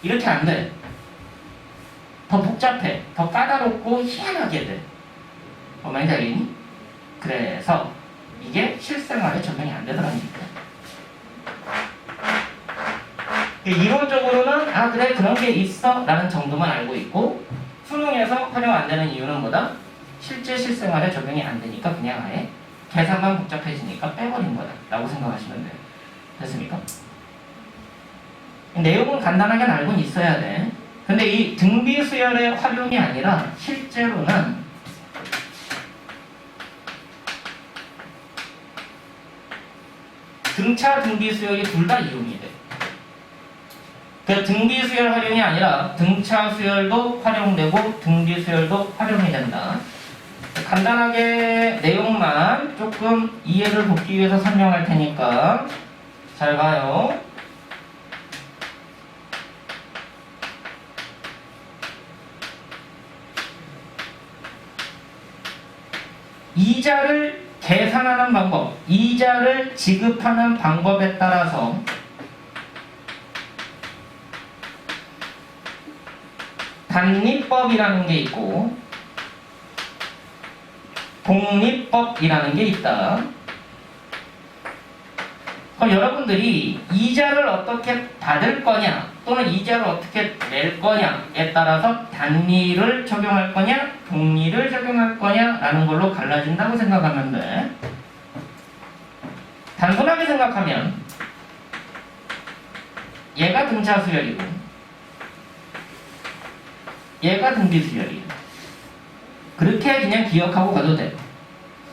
이렇게 안 돼. 더 복잡해. 더 까다롭고 희한하게 돼. 많이 알겠니? 그래서 이게 실생활에 적용이 안 되더라는 얘기야. 이론적으로는 그래 그런 게 있어 라는 정도만 알고 있고 수능에서 활용 안 되는 이유는 뭐다? 실제 실생활에 적용이 안 되니까 그냥 아예 계산만 복잡해지니까 빼버린 거다 라고 생각하시면 돼요. 됐습니까? 내용은 간단하게 알고는 있어야 돼. 근데 이 등비수열의 활용이 아니라 실제로는 등차 등비수열이 둘 다 이용이 돼. 그 등비수열 활용이 아니라 등차 수열도 활용되고 등비수열도 활용이 된다. 간단하게 내용만 조금 이해를 돕기 위해서 설명할 테니까 잘 봐요. 이자를 계산하는 방법, 이자를 지급하는 방법에 따라서 단리법이라는 게 있고 복리법이라는 게 있다. 그럼 여러분들이 이자를 어떻게 받을 거냐 또는 이자를 어떻게 낼 거냐에 따라서 단리를 적용할 거냐 복리를 적용할 거냐 라는 걸로 갈라진다고 생각하면 돼. 단순하게 생각하면 얘가 등차 수열이고 얘가 등비 수열이에요. 그렇게 그냥 기억하고 가도 돼.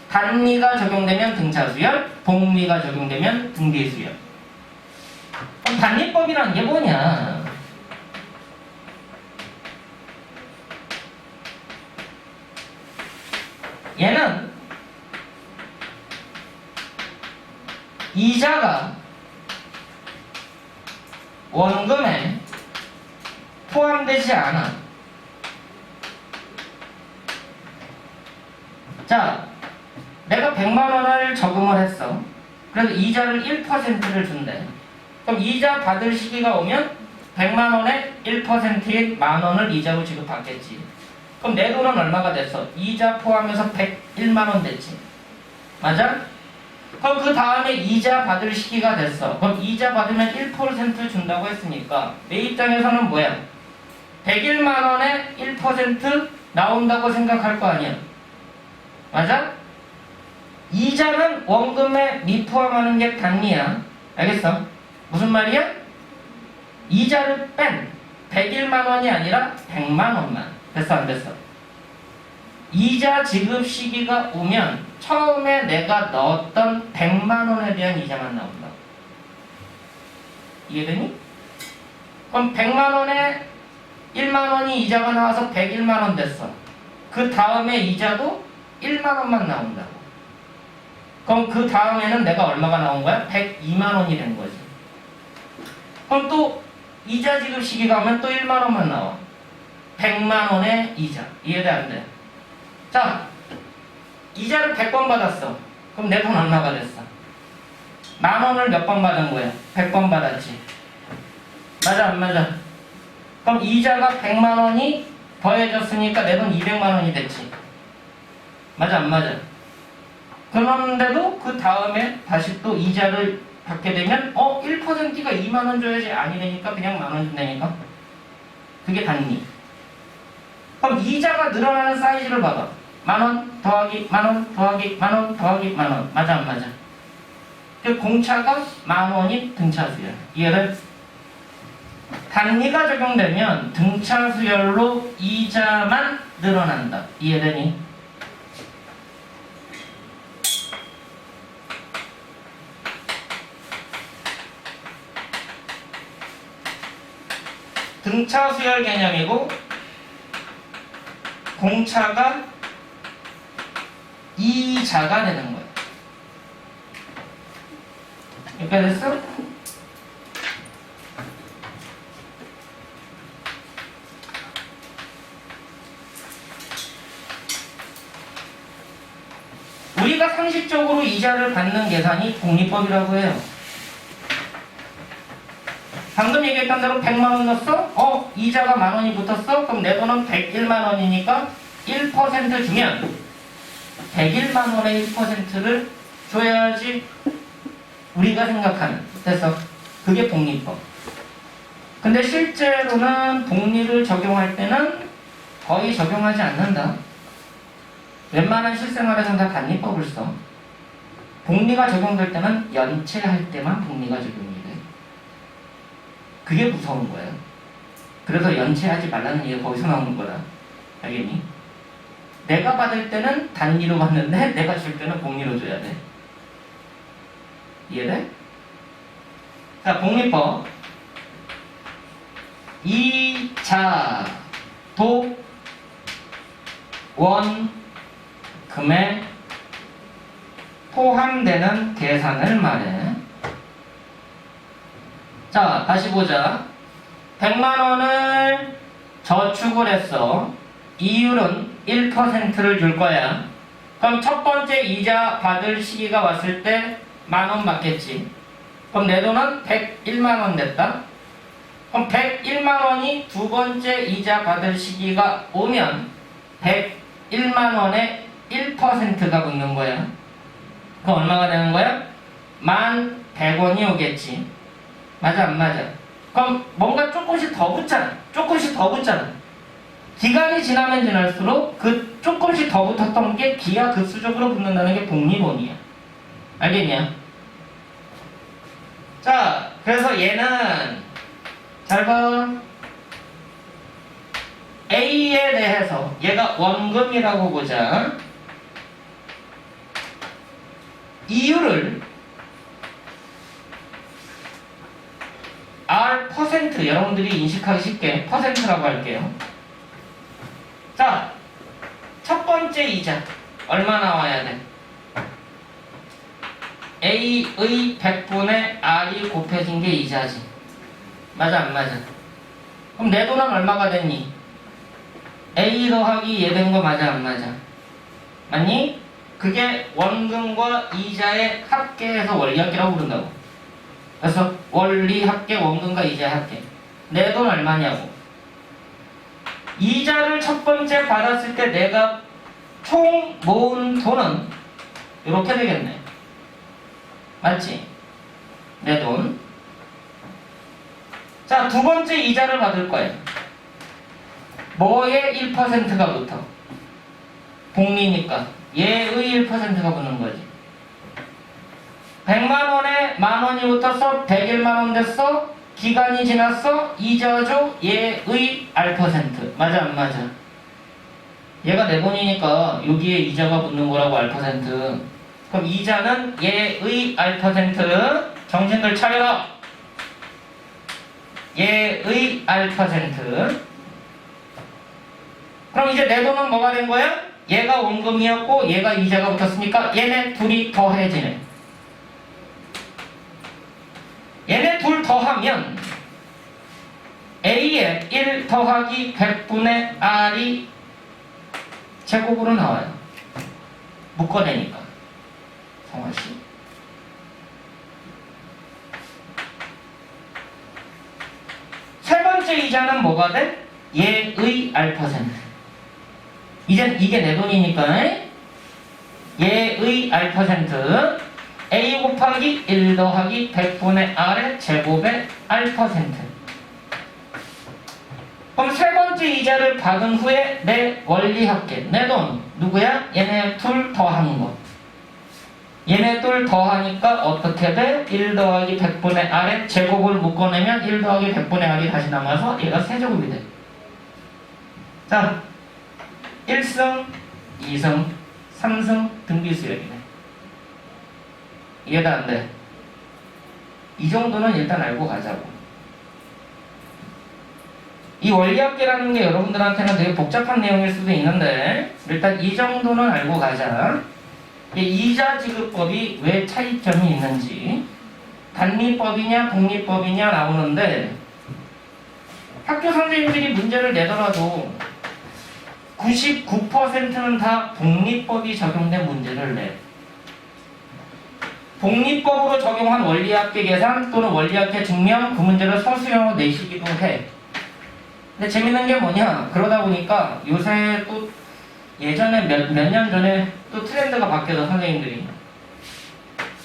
단리가 적용되면 등차 수열, 복리가 적용되면 등비 수열. 그럼 단리법이라는 게 뭐냐? 얘는 이자가 원금에 포함되지 않아. 자, 내가 100만 원을 저금을 했어. 그래서 이자를 1%를 준대. 그럼 이자 받을 시기가 오면 100만 원에 1%인 만 원을 이자로 지급받겠지. 그럼 내 돈은 얼마가 됐어? 이자 포함해서 101만 원 됐지. 맞아? 그럼 그 다음에 이자 받을 시기가 됐어. 그럼 이자 받으면 1% 준다고 했으니까 내 입장에서는 뭐야? 101만 원에 1% 나온다고 생각할 거 아니야. 맞아? 이자는 원금에 미포함하는 게 단리야. 알겠어? 무슨 말이야? 이자를 뺀 101만 원이 아니라 100만 원만. 됐어 안 됐어? 이자 지급 시기가 오면 처음에 내가 넣었던 100만 원에 대한 이자만 나온다. 이해되니? 그럼 100만원에 1만원이 이자가 나와서 101만원 됐어. 그 다음에 이자도 1만원만 나온다고. 그럼 그 다음에는 내가 얼마가 나온 거야? 102만원이 된 거지. 그럼 또 이자 지급 시기가 오면 또 1만원만 나와. 100만원의 이자. 이해돼 안 돼? 자, 이자를 100번 받았어. 그럼 내 돈 얼마가 됐어? 만원을 몇 번 받은 거야? 100번 받았지. 맞아 안 맞아? 그럼 이자가 100만원이 더해졌으니까 내 돈 200만원이 됐지. 맞아 안 맞아? 그런데도 그 다음에 다시 또 이자를 받게 되면 1%가 2만원 줘야지. 아니되니까 그냥 만원 준다니까. 그게 단위. 그럼 이자가 늘어나는 사이즈를 봐봐. 만원 더하기 만원 더하기 만원 더하기 만원. 맞아 안 맞아? 그 공차가 만원이 등차수열. 이해를? 단위가 적용되면 등차수열로 이자만 늘어난다. 이해되니? 등차수열 개념이고 공차가 이자가 되는 거야. 여기까지 됐어? 우리가 상식적으로 이자를 받는 계산이 복리법이라고 해요. 방금 얘기했던 대로 100만원 넣었어? 이자가 만원이 붙었어? 그럼 내 돈은 101만원이니까 1% 주면 101만원의 1%를 줘야지 우리가 생각하는. 됐어. 그게 복리법. 근데 실제로는 복리를 적용할 때는 거의 적용하지 않는다. 웬만한 실생활에서는 다 단위법을 써. 복리가 적용될 때는 연체할 때만 복리가 적용이 돼. 그게 무서운 거예요. 그래서 연체하지 말라는 얘기가 거기서 나오는 거다. 알겠니? 내가 받을 때는 단위로 받는데 내가 줄 때는 복리로 줘야 돼. 이해돼? 자, 복리법. 이자도 원금에 포함되는 계산을 말해. 자, 다시 보자. 100만원을 저축을 했어. 이율은 1%를 줄 거야. 그럼 첫 번째 이자 받을 시기가 왔을 때 만원 받겠지. 그럼 내 돈은 101만원 됐다. 그럼 101만원이 두 번째 이자 받을 시기가 오면 101만원에 1%가 붙는 거야. 그럼 얼마가 되는 거야? 11,100원이 오겠지. 맞아 안 맞아? 그럼 뭔가 조금씩 더 붙잖아. 조금씩 더 붙잖아. 기간이 지나면 지날수록 그 조금씩 더 붙었던 게 기하급수적으로 붙는다는 게 복리본이야. 알겠냐? 자, 그래서 얘는 잘 봐. A에 대해서 얘가 원금이라고 보자. 이율을 R% 여러분들이 인식하기 쉽게 퍼센트라고 할게요. 자, 첫 번째 이자 얼마 나와야 돼? A의 100분의 R이 곱해진 게 이자지. 맞아 안 맞아? 그럼 내 돈은 얼마가 됐니? A 더하기 얘 된 거 맞아 안 맞아? 맞니? 그게 원금과 이자의 합계에서 원리합계라고 부른다고. 그래서 원리합계, 원금과 이자의 합계. 내 돈 얼마냐고. 이자를 첫 번째 받았을 때 내가 총 모은 돈은 이렇게 되겠네. 맞지? 내 돈. 자, 두 번째 이자를 받을 거예요. 뭐의 1%가 붙어? 복리니까 얘의 1%가 붙는 거지. 100만원에 만원이 붙어서 101만원 됐어. 기간이 지났어. 이자죠. 얘의 R%. 맞아 안 맞아? 얘가 내 돈이니까 여기에 이자가 붙는 거라고 R%. 그럼 이자는 얘의 R%. 정신들 차려라. 얘의 R%. 그럼 이제 내 돈은 뭐가 된 거야? 얘가 원금이었고 얘가 이자가 붙었으니까 얘네 둘이 더해지네. 얘네 둘 더하면 A에 1 더하기 100분의 R이 제곱으로 나와요. 묶어내니까. 성화씨. 세 번째 이자는 뭐가 돼? 얘의 R%. 이젠 이게 내 돈이니까 얘의 R%. A 곱하기 1 더하기 100분의 R의 제곱의 R%. 그럼 세 번째 이자를 받은 후에 내 원리합계, 내 돈 누구야? 얘네 둘 더한 거. 얘네 둘 더하니까 어떻게 돼? 1 더하기 100분의 R의 제곱을 묶어내면 1 더하기 100분의 R이 다시 남아서 얘가 세제곱이 돼. 자, 1승, 2승, 3승 등비수열이네. 이해가 안 돼. 이 정도는 일단 알고 가자고. 이 원리합계라는 게 여러분들한테는 되게 복잡한 내용일 수도 있는데 일단 이 정도는 알고 가자. 이자 지급법이 왜 차이점이 있는지 단리법이냐 독립법이냐 나오는데 학교 선생님들이 문제를 내더라도 99%는 다 독립법이 적용된 문제를 내. 독립법으로 적용한 원리합계 계산 또는 원리합계 증명 그 문제를 서술형으로 내시기도 해. 근데 재밌는 게 뭐냐, 그러다 보니까 요새 또 예전에 몇 년 전에 또 트렌드가 바뀌어서 선생님들이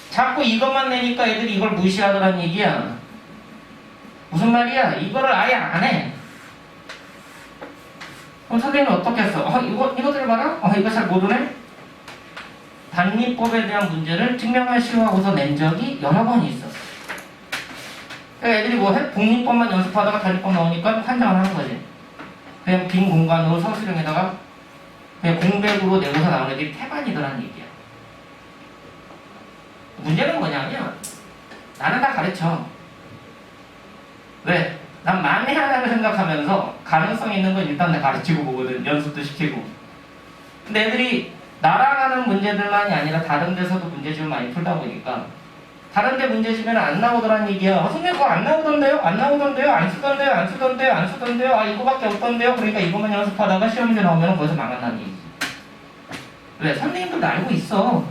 자꾸 이것만 내니까 애들이 이걸 무시하더란 얘기야. 무슨 말이야? 이거를 아예 안 해. 그럼 선생님은 어떻게 했어? 이거들 봐라? 이거 잘 모르네? 단리법에 대한 문제를 증명하시오 하고서 낸 적이 여러 번 있었어. 그러니까 애들이 뭐 해? 독립법만 연습하다가 단리법 나오니까 환장을 하는 거지. 그냥 빈 공간으로 서술형에다가 그냥 공백으로 내고서 나오는 애들이 태반이더란 얘기야. 문제는 뭐냐면 나는 다 가르쳐. 왜? 난 만에 하나를 생각하면서 가능성 있는 건 일단 내가 가르치고 보거든. 연습도 시키고. 근데 애들이 나랑 하는 문제들만이 아니라 다른 데서도 문제집을 많이 풀다 보니까 다른 데 문제집에는 안 나오더란 얘기야. 선생님 그거 안 나오던데요? 안 나오던데요? 안 쓰던데요? 안 쓰던데요? 안 쓰던데요? 아 이거밖에 없던데요? 그러니까 이것만 연습하다가 시험 문제 나오면 거기서 망한다는 얘기지. 왜? 선생님들도 알고 있어.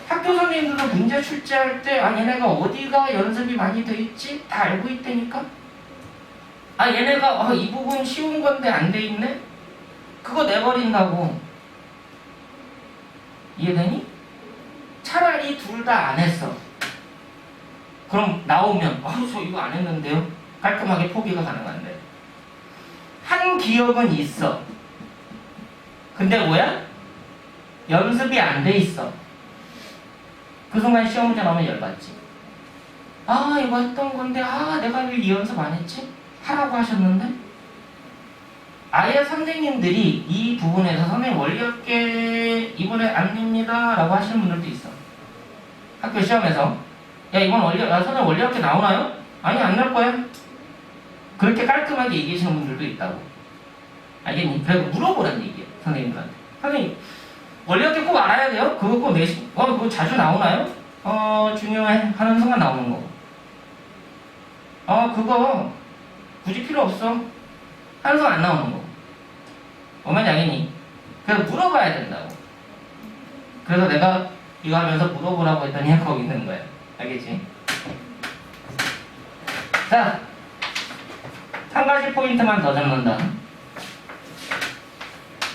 학교 선생님들도 문제 출제할 때 얘네가 어디가 연습이 많이 돼 있지? 다 알고 있다니까? 얘네가 이 부분 쉬운 건데 안 돼 있네? 그거 내버린다고. 이해되니? 차라리 둘 다 안 했어. 그럼 나오면 저 이거 안 했는데요? 깔끔하게 포기가 가능한데 한 기억은 있어. 근데 뭐야? 연습이 안 돼 있어. 그 순간 시험 문제 나오면 열받지. 이거 했던 건데 내가 왜 이 연습 안 했지? 하라고 하셨는데? 아예 선생님들이 이 부분에서 선생님 원리합계 이번에 안 냅니다 라고 하시는 분들도 있어. 학교 시험에서 야 이번 선생님 원리합계 나오나요? 아니 안 낼 거야. 그렇게 깔끔하게 얘기하시는 분들도 있다고. 알겠니? 그래도 물어보라는 얘기야 선생님들한테. 선생님 원리합계 꼭 알아야 돼요? 그거 꼭 내시 그거 자주 나오나요? 중요해 하는 순간 나오는 거. 그거 굳이 필요 없어 하는 순간 안 나오는 거. 오면 양이니. 그래서 물어봐야 된다고. 그래서 내가 이거 하면서 물어보라고 했더니 거기 있는 거야. 알겠지? 자, 한 가지 포인트만 더 잡는다.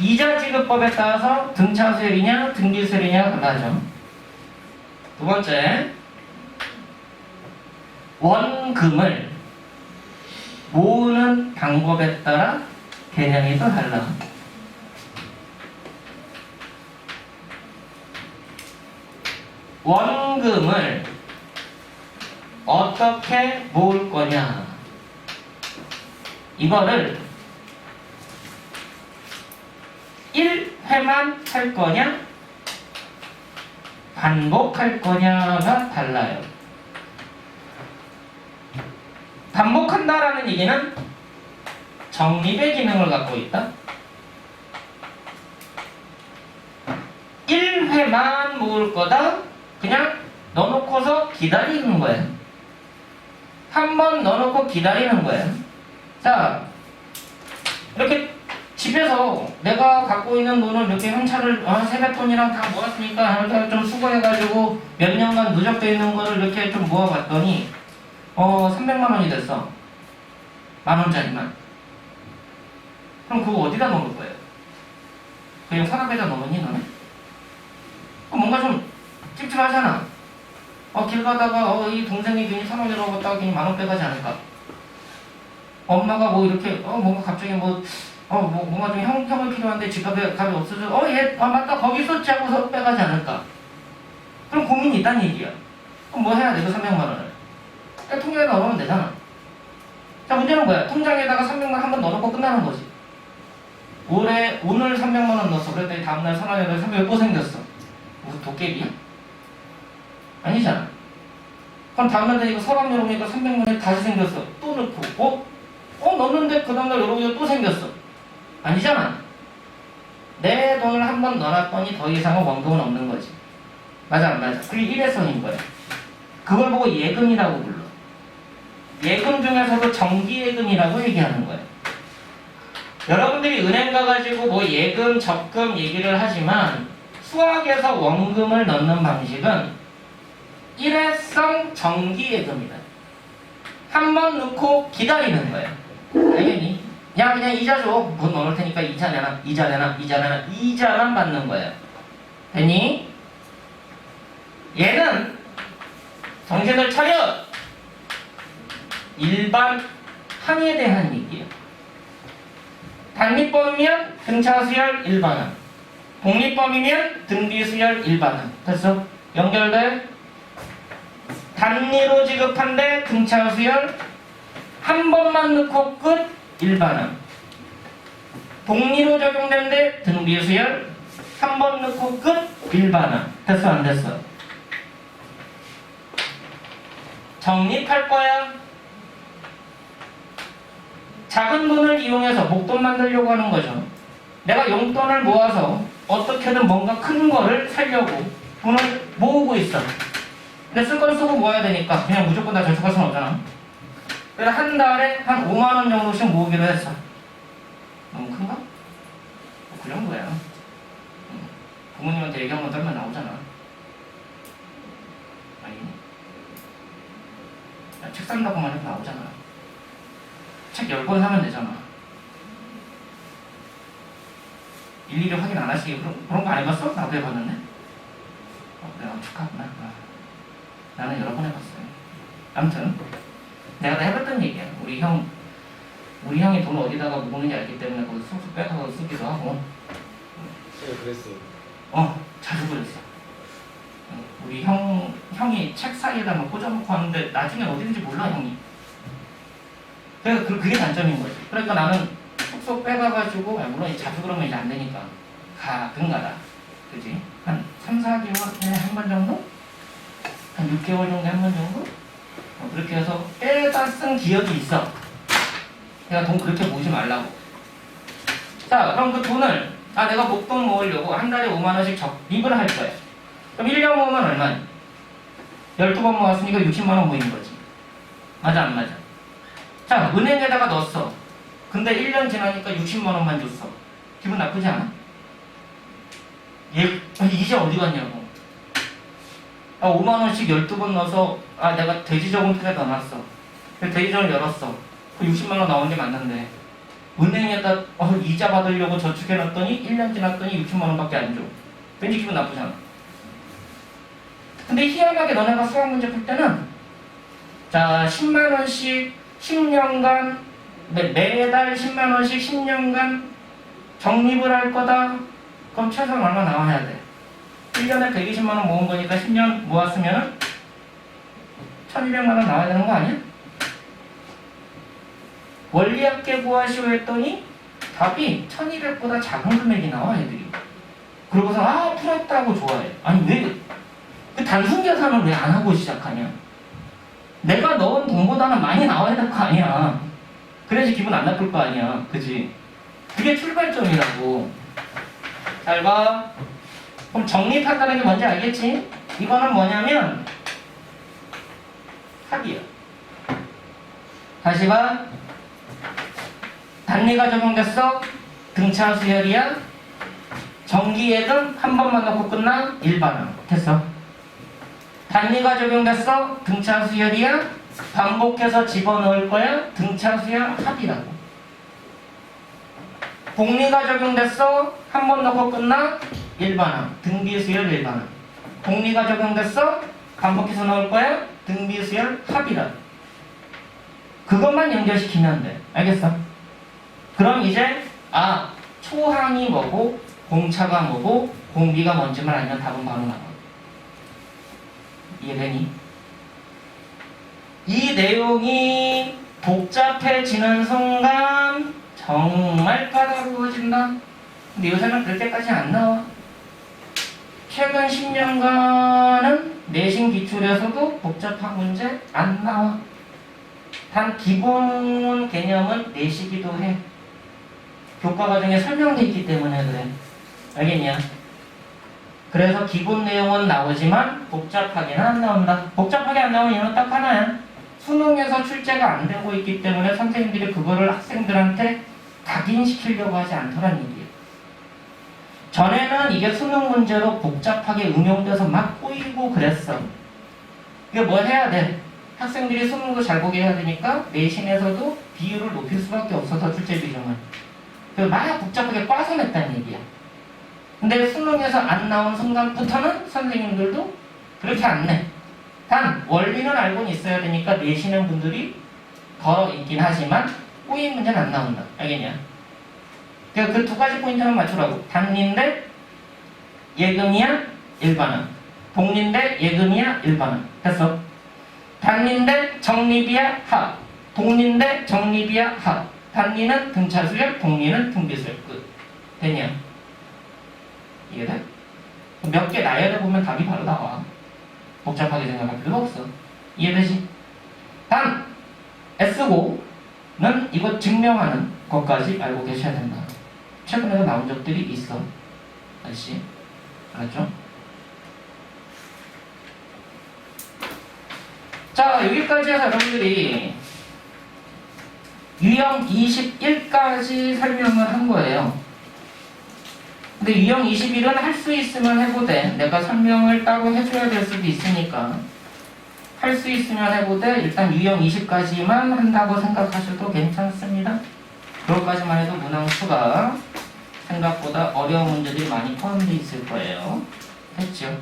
이자 지급법에 따라서 등차수열이냐 등기수열이냐가 달라져. 두 번째, 원금을 모으는 방법에 따라 개념이 또 달라. 원금을 어떻게 모을 거냐? 이거를 1회만 할 거냐? 반복할 거냐가 달라요. 반복한다라는 얘기는 정립의 기능을 갖고 있다. 1회만 모을 거다. 그냥 넣어놓고서 기다리는 거예요. 한 번 넣어놓고 기다리는 거예요. 자, 이렇게 집에서 내가 갖고 있는 돈을 이렇게 현찰을 세뱃돈이랑 다 모았으니까 이렇게 좀 수거해가지고 몇 년간 누적되어 있는 거를 이렇게 좀 모아봤더니 300만 원이 됐어. 10,000원짜리만. 그럼 그거 어디다 넣을 거예요? 그냥 서랍에다 넣으니 너네? 뭔가 좀 찝찝하잖아. 길 가다가 이 동생이 괜히 1,000원 잃어버렸다가 괜히 10,000원 빼가지 않을까? 엄마가 뭐 이렇게 뭔가 갑자기 뭔가 좀 형을 필요한데 지갑에 갑이 없어져. 얘 맞다 거기 있었지 하고서 빼가지 않을까? 그럼 고민이 있다는 얘기야. 그럼 뭐 해야 돼? 그 300만 원을 통장에 넣으면 되잖아. 자, 문제는 뭐야? 통장에다가 300만 한 번 넣어놓고 끝나는 거지. 오늘 300만 원 넣었어. 그랬더니 다음날 선환에다 300이 또 생겼어. 무슨 도깨비야? 아니잖아. 그럼 다음날 되니까 서랍 열어보니까 300만 원이 다시 생겼어. 또 넣고 넣었는데 그 다음날 열어보니까 또 생겼어. 아니잖아. 내 돈을 한 번 넣어놨더니 더 이상은 원금은 없는 거지. 맞아 안 맞아? 그게 일회성인 거야. 그걸 보고 예금이라고 불러. 예금 중에서도 정기예금이라고 얘기하는 거예요. 여러분들이 은행 가가지고 뭐 예금, 적금 얘기를 하지만 수학에서 원금을 넣는 방식은 일회성 정기예금이다. 한 번 넣고 기다리는 거예요. 알겠니? 야 그냥 이자 줘. 돈 넣을 테니까 이자 내놔. 이자만 받는 거예요. 됐니? 얘는 정신을 차려! 일반 항에 대한 얘기예요. 단위법이면 등차수열 일반항, 독립법이면 등비수열 일반항. 됐어? 연결돼? 단위로 지급한데 등차수열 한 번만 넣고 끝 일반항. 독리로 적용된데 등비수열 한 번 넣고 끝 일반항. 됐어 안 됐어? 정립할 거야. 작은 돈을 이용해서 목돈 만들려고 하는 거죠. 내가 용돈을 모아서 어떻게든 뭔가 큰 거를 사려고 돈을 모으고 있어. 근데 쓸 건 쓰고 모아야 되니까 그냥 무조건 다 저축할 수는 없잖아. 그래서 한 달에 한 5만 원 정도씩 모으기로 했어. 너무 큰가? 그 정도야. 부모님한테 얘기 한번 떨면 나오잖아. 아니? 책 산다고만 해도 나오잖아. 책 10권 사면 되잖아. 일일이 확인 안 하시게 그런 거 안 해봤어? 나도 해봤는데. 그래, 축하구나. 나는 여러 번 해봤어요. 아무튼 내가 다 해봤던 얘기야. 우리 형이 돈을 어디다가 모으는지 알기 때문에 거기 쏙쏙 빼서 쓰기도 하고. 제가 그랬어요. 자주 그랬어. 우리 형이 책 사이에다 막 꽂아놓고 하는데 나중에 어디든지 몰라 형이. 그래서 그게 단점인 거지. 그러니까 나는 쏙쏙 빼가가지고 물론 자주 그러면 이제 안 되니까 가끔가다. 그지? 한 3-4개월에 한 번 정도? 한 6개월 정도에 한 번 정도? 그렇게 해서 빼다 쓴 기억이 있어. 내가 돈 그렇게 모으지 말라고. 자, 그럼 그 돈을 내가 목돈 모으려고 한 달에 5만 원씩 적립을 할 거야. 그럼 1년 모으면 얼마니? 12번 모았으니까 60만 원 모인 거지. 맞아 안 맞아? 자, 은행에다가 넣었어. 근데 1년 지나니까 60만 원만 줬어. 기분 나쁘지 않아? 이제 어디 갔냐고. 5만 원씩 12번 넣어서 내가 돼지저금통에 넣어놨어. 돼지저금 열었어. 그 60만 원 나온 게 맞는데 은행에다 이자 받으려고 저축해놨더니 1년 지났더니 60만 원밖에 안 줘. 왠지 기분 나쁘잖아. 근데 희한하게 너네가 수학 문제 풀 때는 자 10만 원씩 10년간 매달 10만 원씩 10년간 적립을 할 거다. 그럼 최소한 얼마 나와야 돼? 1년에 120만 원 모은 거니까 10년 모았으면 1200만 원 나와야 되는 거 아니야? 원리합계 구하시오 했더니 답이 1200보다 작은 금액이 나와 애들이. 그러고서 풀었다고 좋아해. 아니 왜 그 단순 계산을 왜 안 하고 시작하냐? 내가 넣은 돈보다는 많이 나와야 될 거 아니야. 그래야지 기분 안 나쁠 거 아니야. 그지? 그게 출발점이라고. 잘 봐. 그럼 적립한다는 게 뭔지 알겠지? 이거는 뭐냐면 합이야. 다시 봐. 단리가 적용됐어? 등차 수열이야? 정기예금 한 번만 넣고 끝나? 일반항. 됐어. 단리가 적용됐어? 등차 수열이야? 반복해서 집어넣을 거야? 등차 수열 합이라고. 복리가 적용됐어? 한 번 넣고 끝나? 일반항. 등비수열 일반항. 복리가 적용됐어? 반복해서 넣을 거야? 등비수열 합이라고. 그것만 연결시키면 돼. 알겠어? 그럼 이제 초항이 뭐고 공차가 뭐고 공비가 뭔지만 알면 답은 바로 나와. 이해되니? 이 내용이 복잡해지는 순간 정말 까다로워진다. 근데 요새는 그렇게까지 안 나와. 최근 10년간은 내신 기출에서도 복잡한 문제 안 나와. 단 기본 개념은 내시기도 해. 교과 과정에 설명돼 있기 때문에 그래. 알겠냐? 그래서 기본 내용은 나오지만 복잡하게는 안 나온다. 복잡하게 안 나오는 이유는 딱 하나야. 수능에서 출제가 안 되고 있기 때문에 선생님들이 그거를 학생들한테 각인시키려고 하지 않더란 얘기예요. 전에는 이게 수능 문제로 복잡하게 응용돼서 막 꼬이고 그랬어. 이게 뭐 해야 돼? 학생들이 수능도 잘 보게 해야 되니까 내신에서도 비율을 높일 수밖에 없어서 출제 비중을. 그래서 막 복잡하게 꽈서 냈다는 얘기야. 근데 수능에서 안 나온 순간부터는 선생님들도 그렇게 안 내. 단 원리는 알고는 있어야 되니까 내시는 분들이 더 있긴 하지만 꼬인 문제는 안 나온다. 알겠냐? 그러니까 그 두 가지 포인트만 맞추라고. 단리인데 예금이야 일반항. 복리인데 예금이야 일반항. 됐어? 단리인데 정립이야 합. 복리인데 정립이야 합. 단리는 등차수열, 복리는 등비수열. 끝. 됐냐? 이해돼? 몇 개 나열해 보면 답이 바로 나와. 복잡하게 생각할 필요가 없어. 이해되지? 단 S고는 이거 증명하는 것까지 알고 계셔야 된다. 최근에도 나온 적들이 있어. 알지? 알았죠? 자, 여기까지 해서 여러분들이 유형 21까지 설명을 한 거예요. 근데 유형 21은 할 수 있으면 해보되, 내가 설명을 따로 해줘야 될 수도 있으니까 할 수 있으면 해보되 일단 유형 20까지만 한다고 생각하셔도 괜찮습니다. 그것까지만 해도 문항수가 생각보다 어려운 문제들이 많이 포함되어 있을 거예요. 됐죠?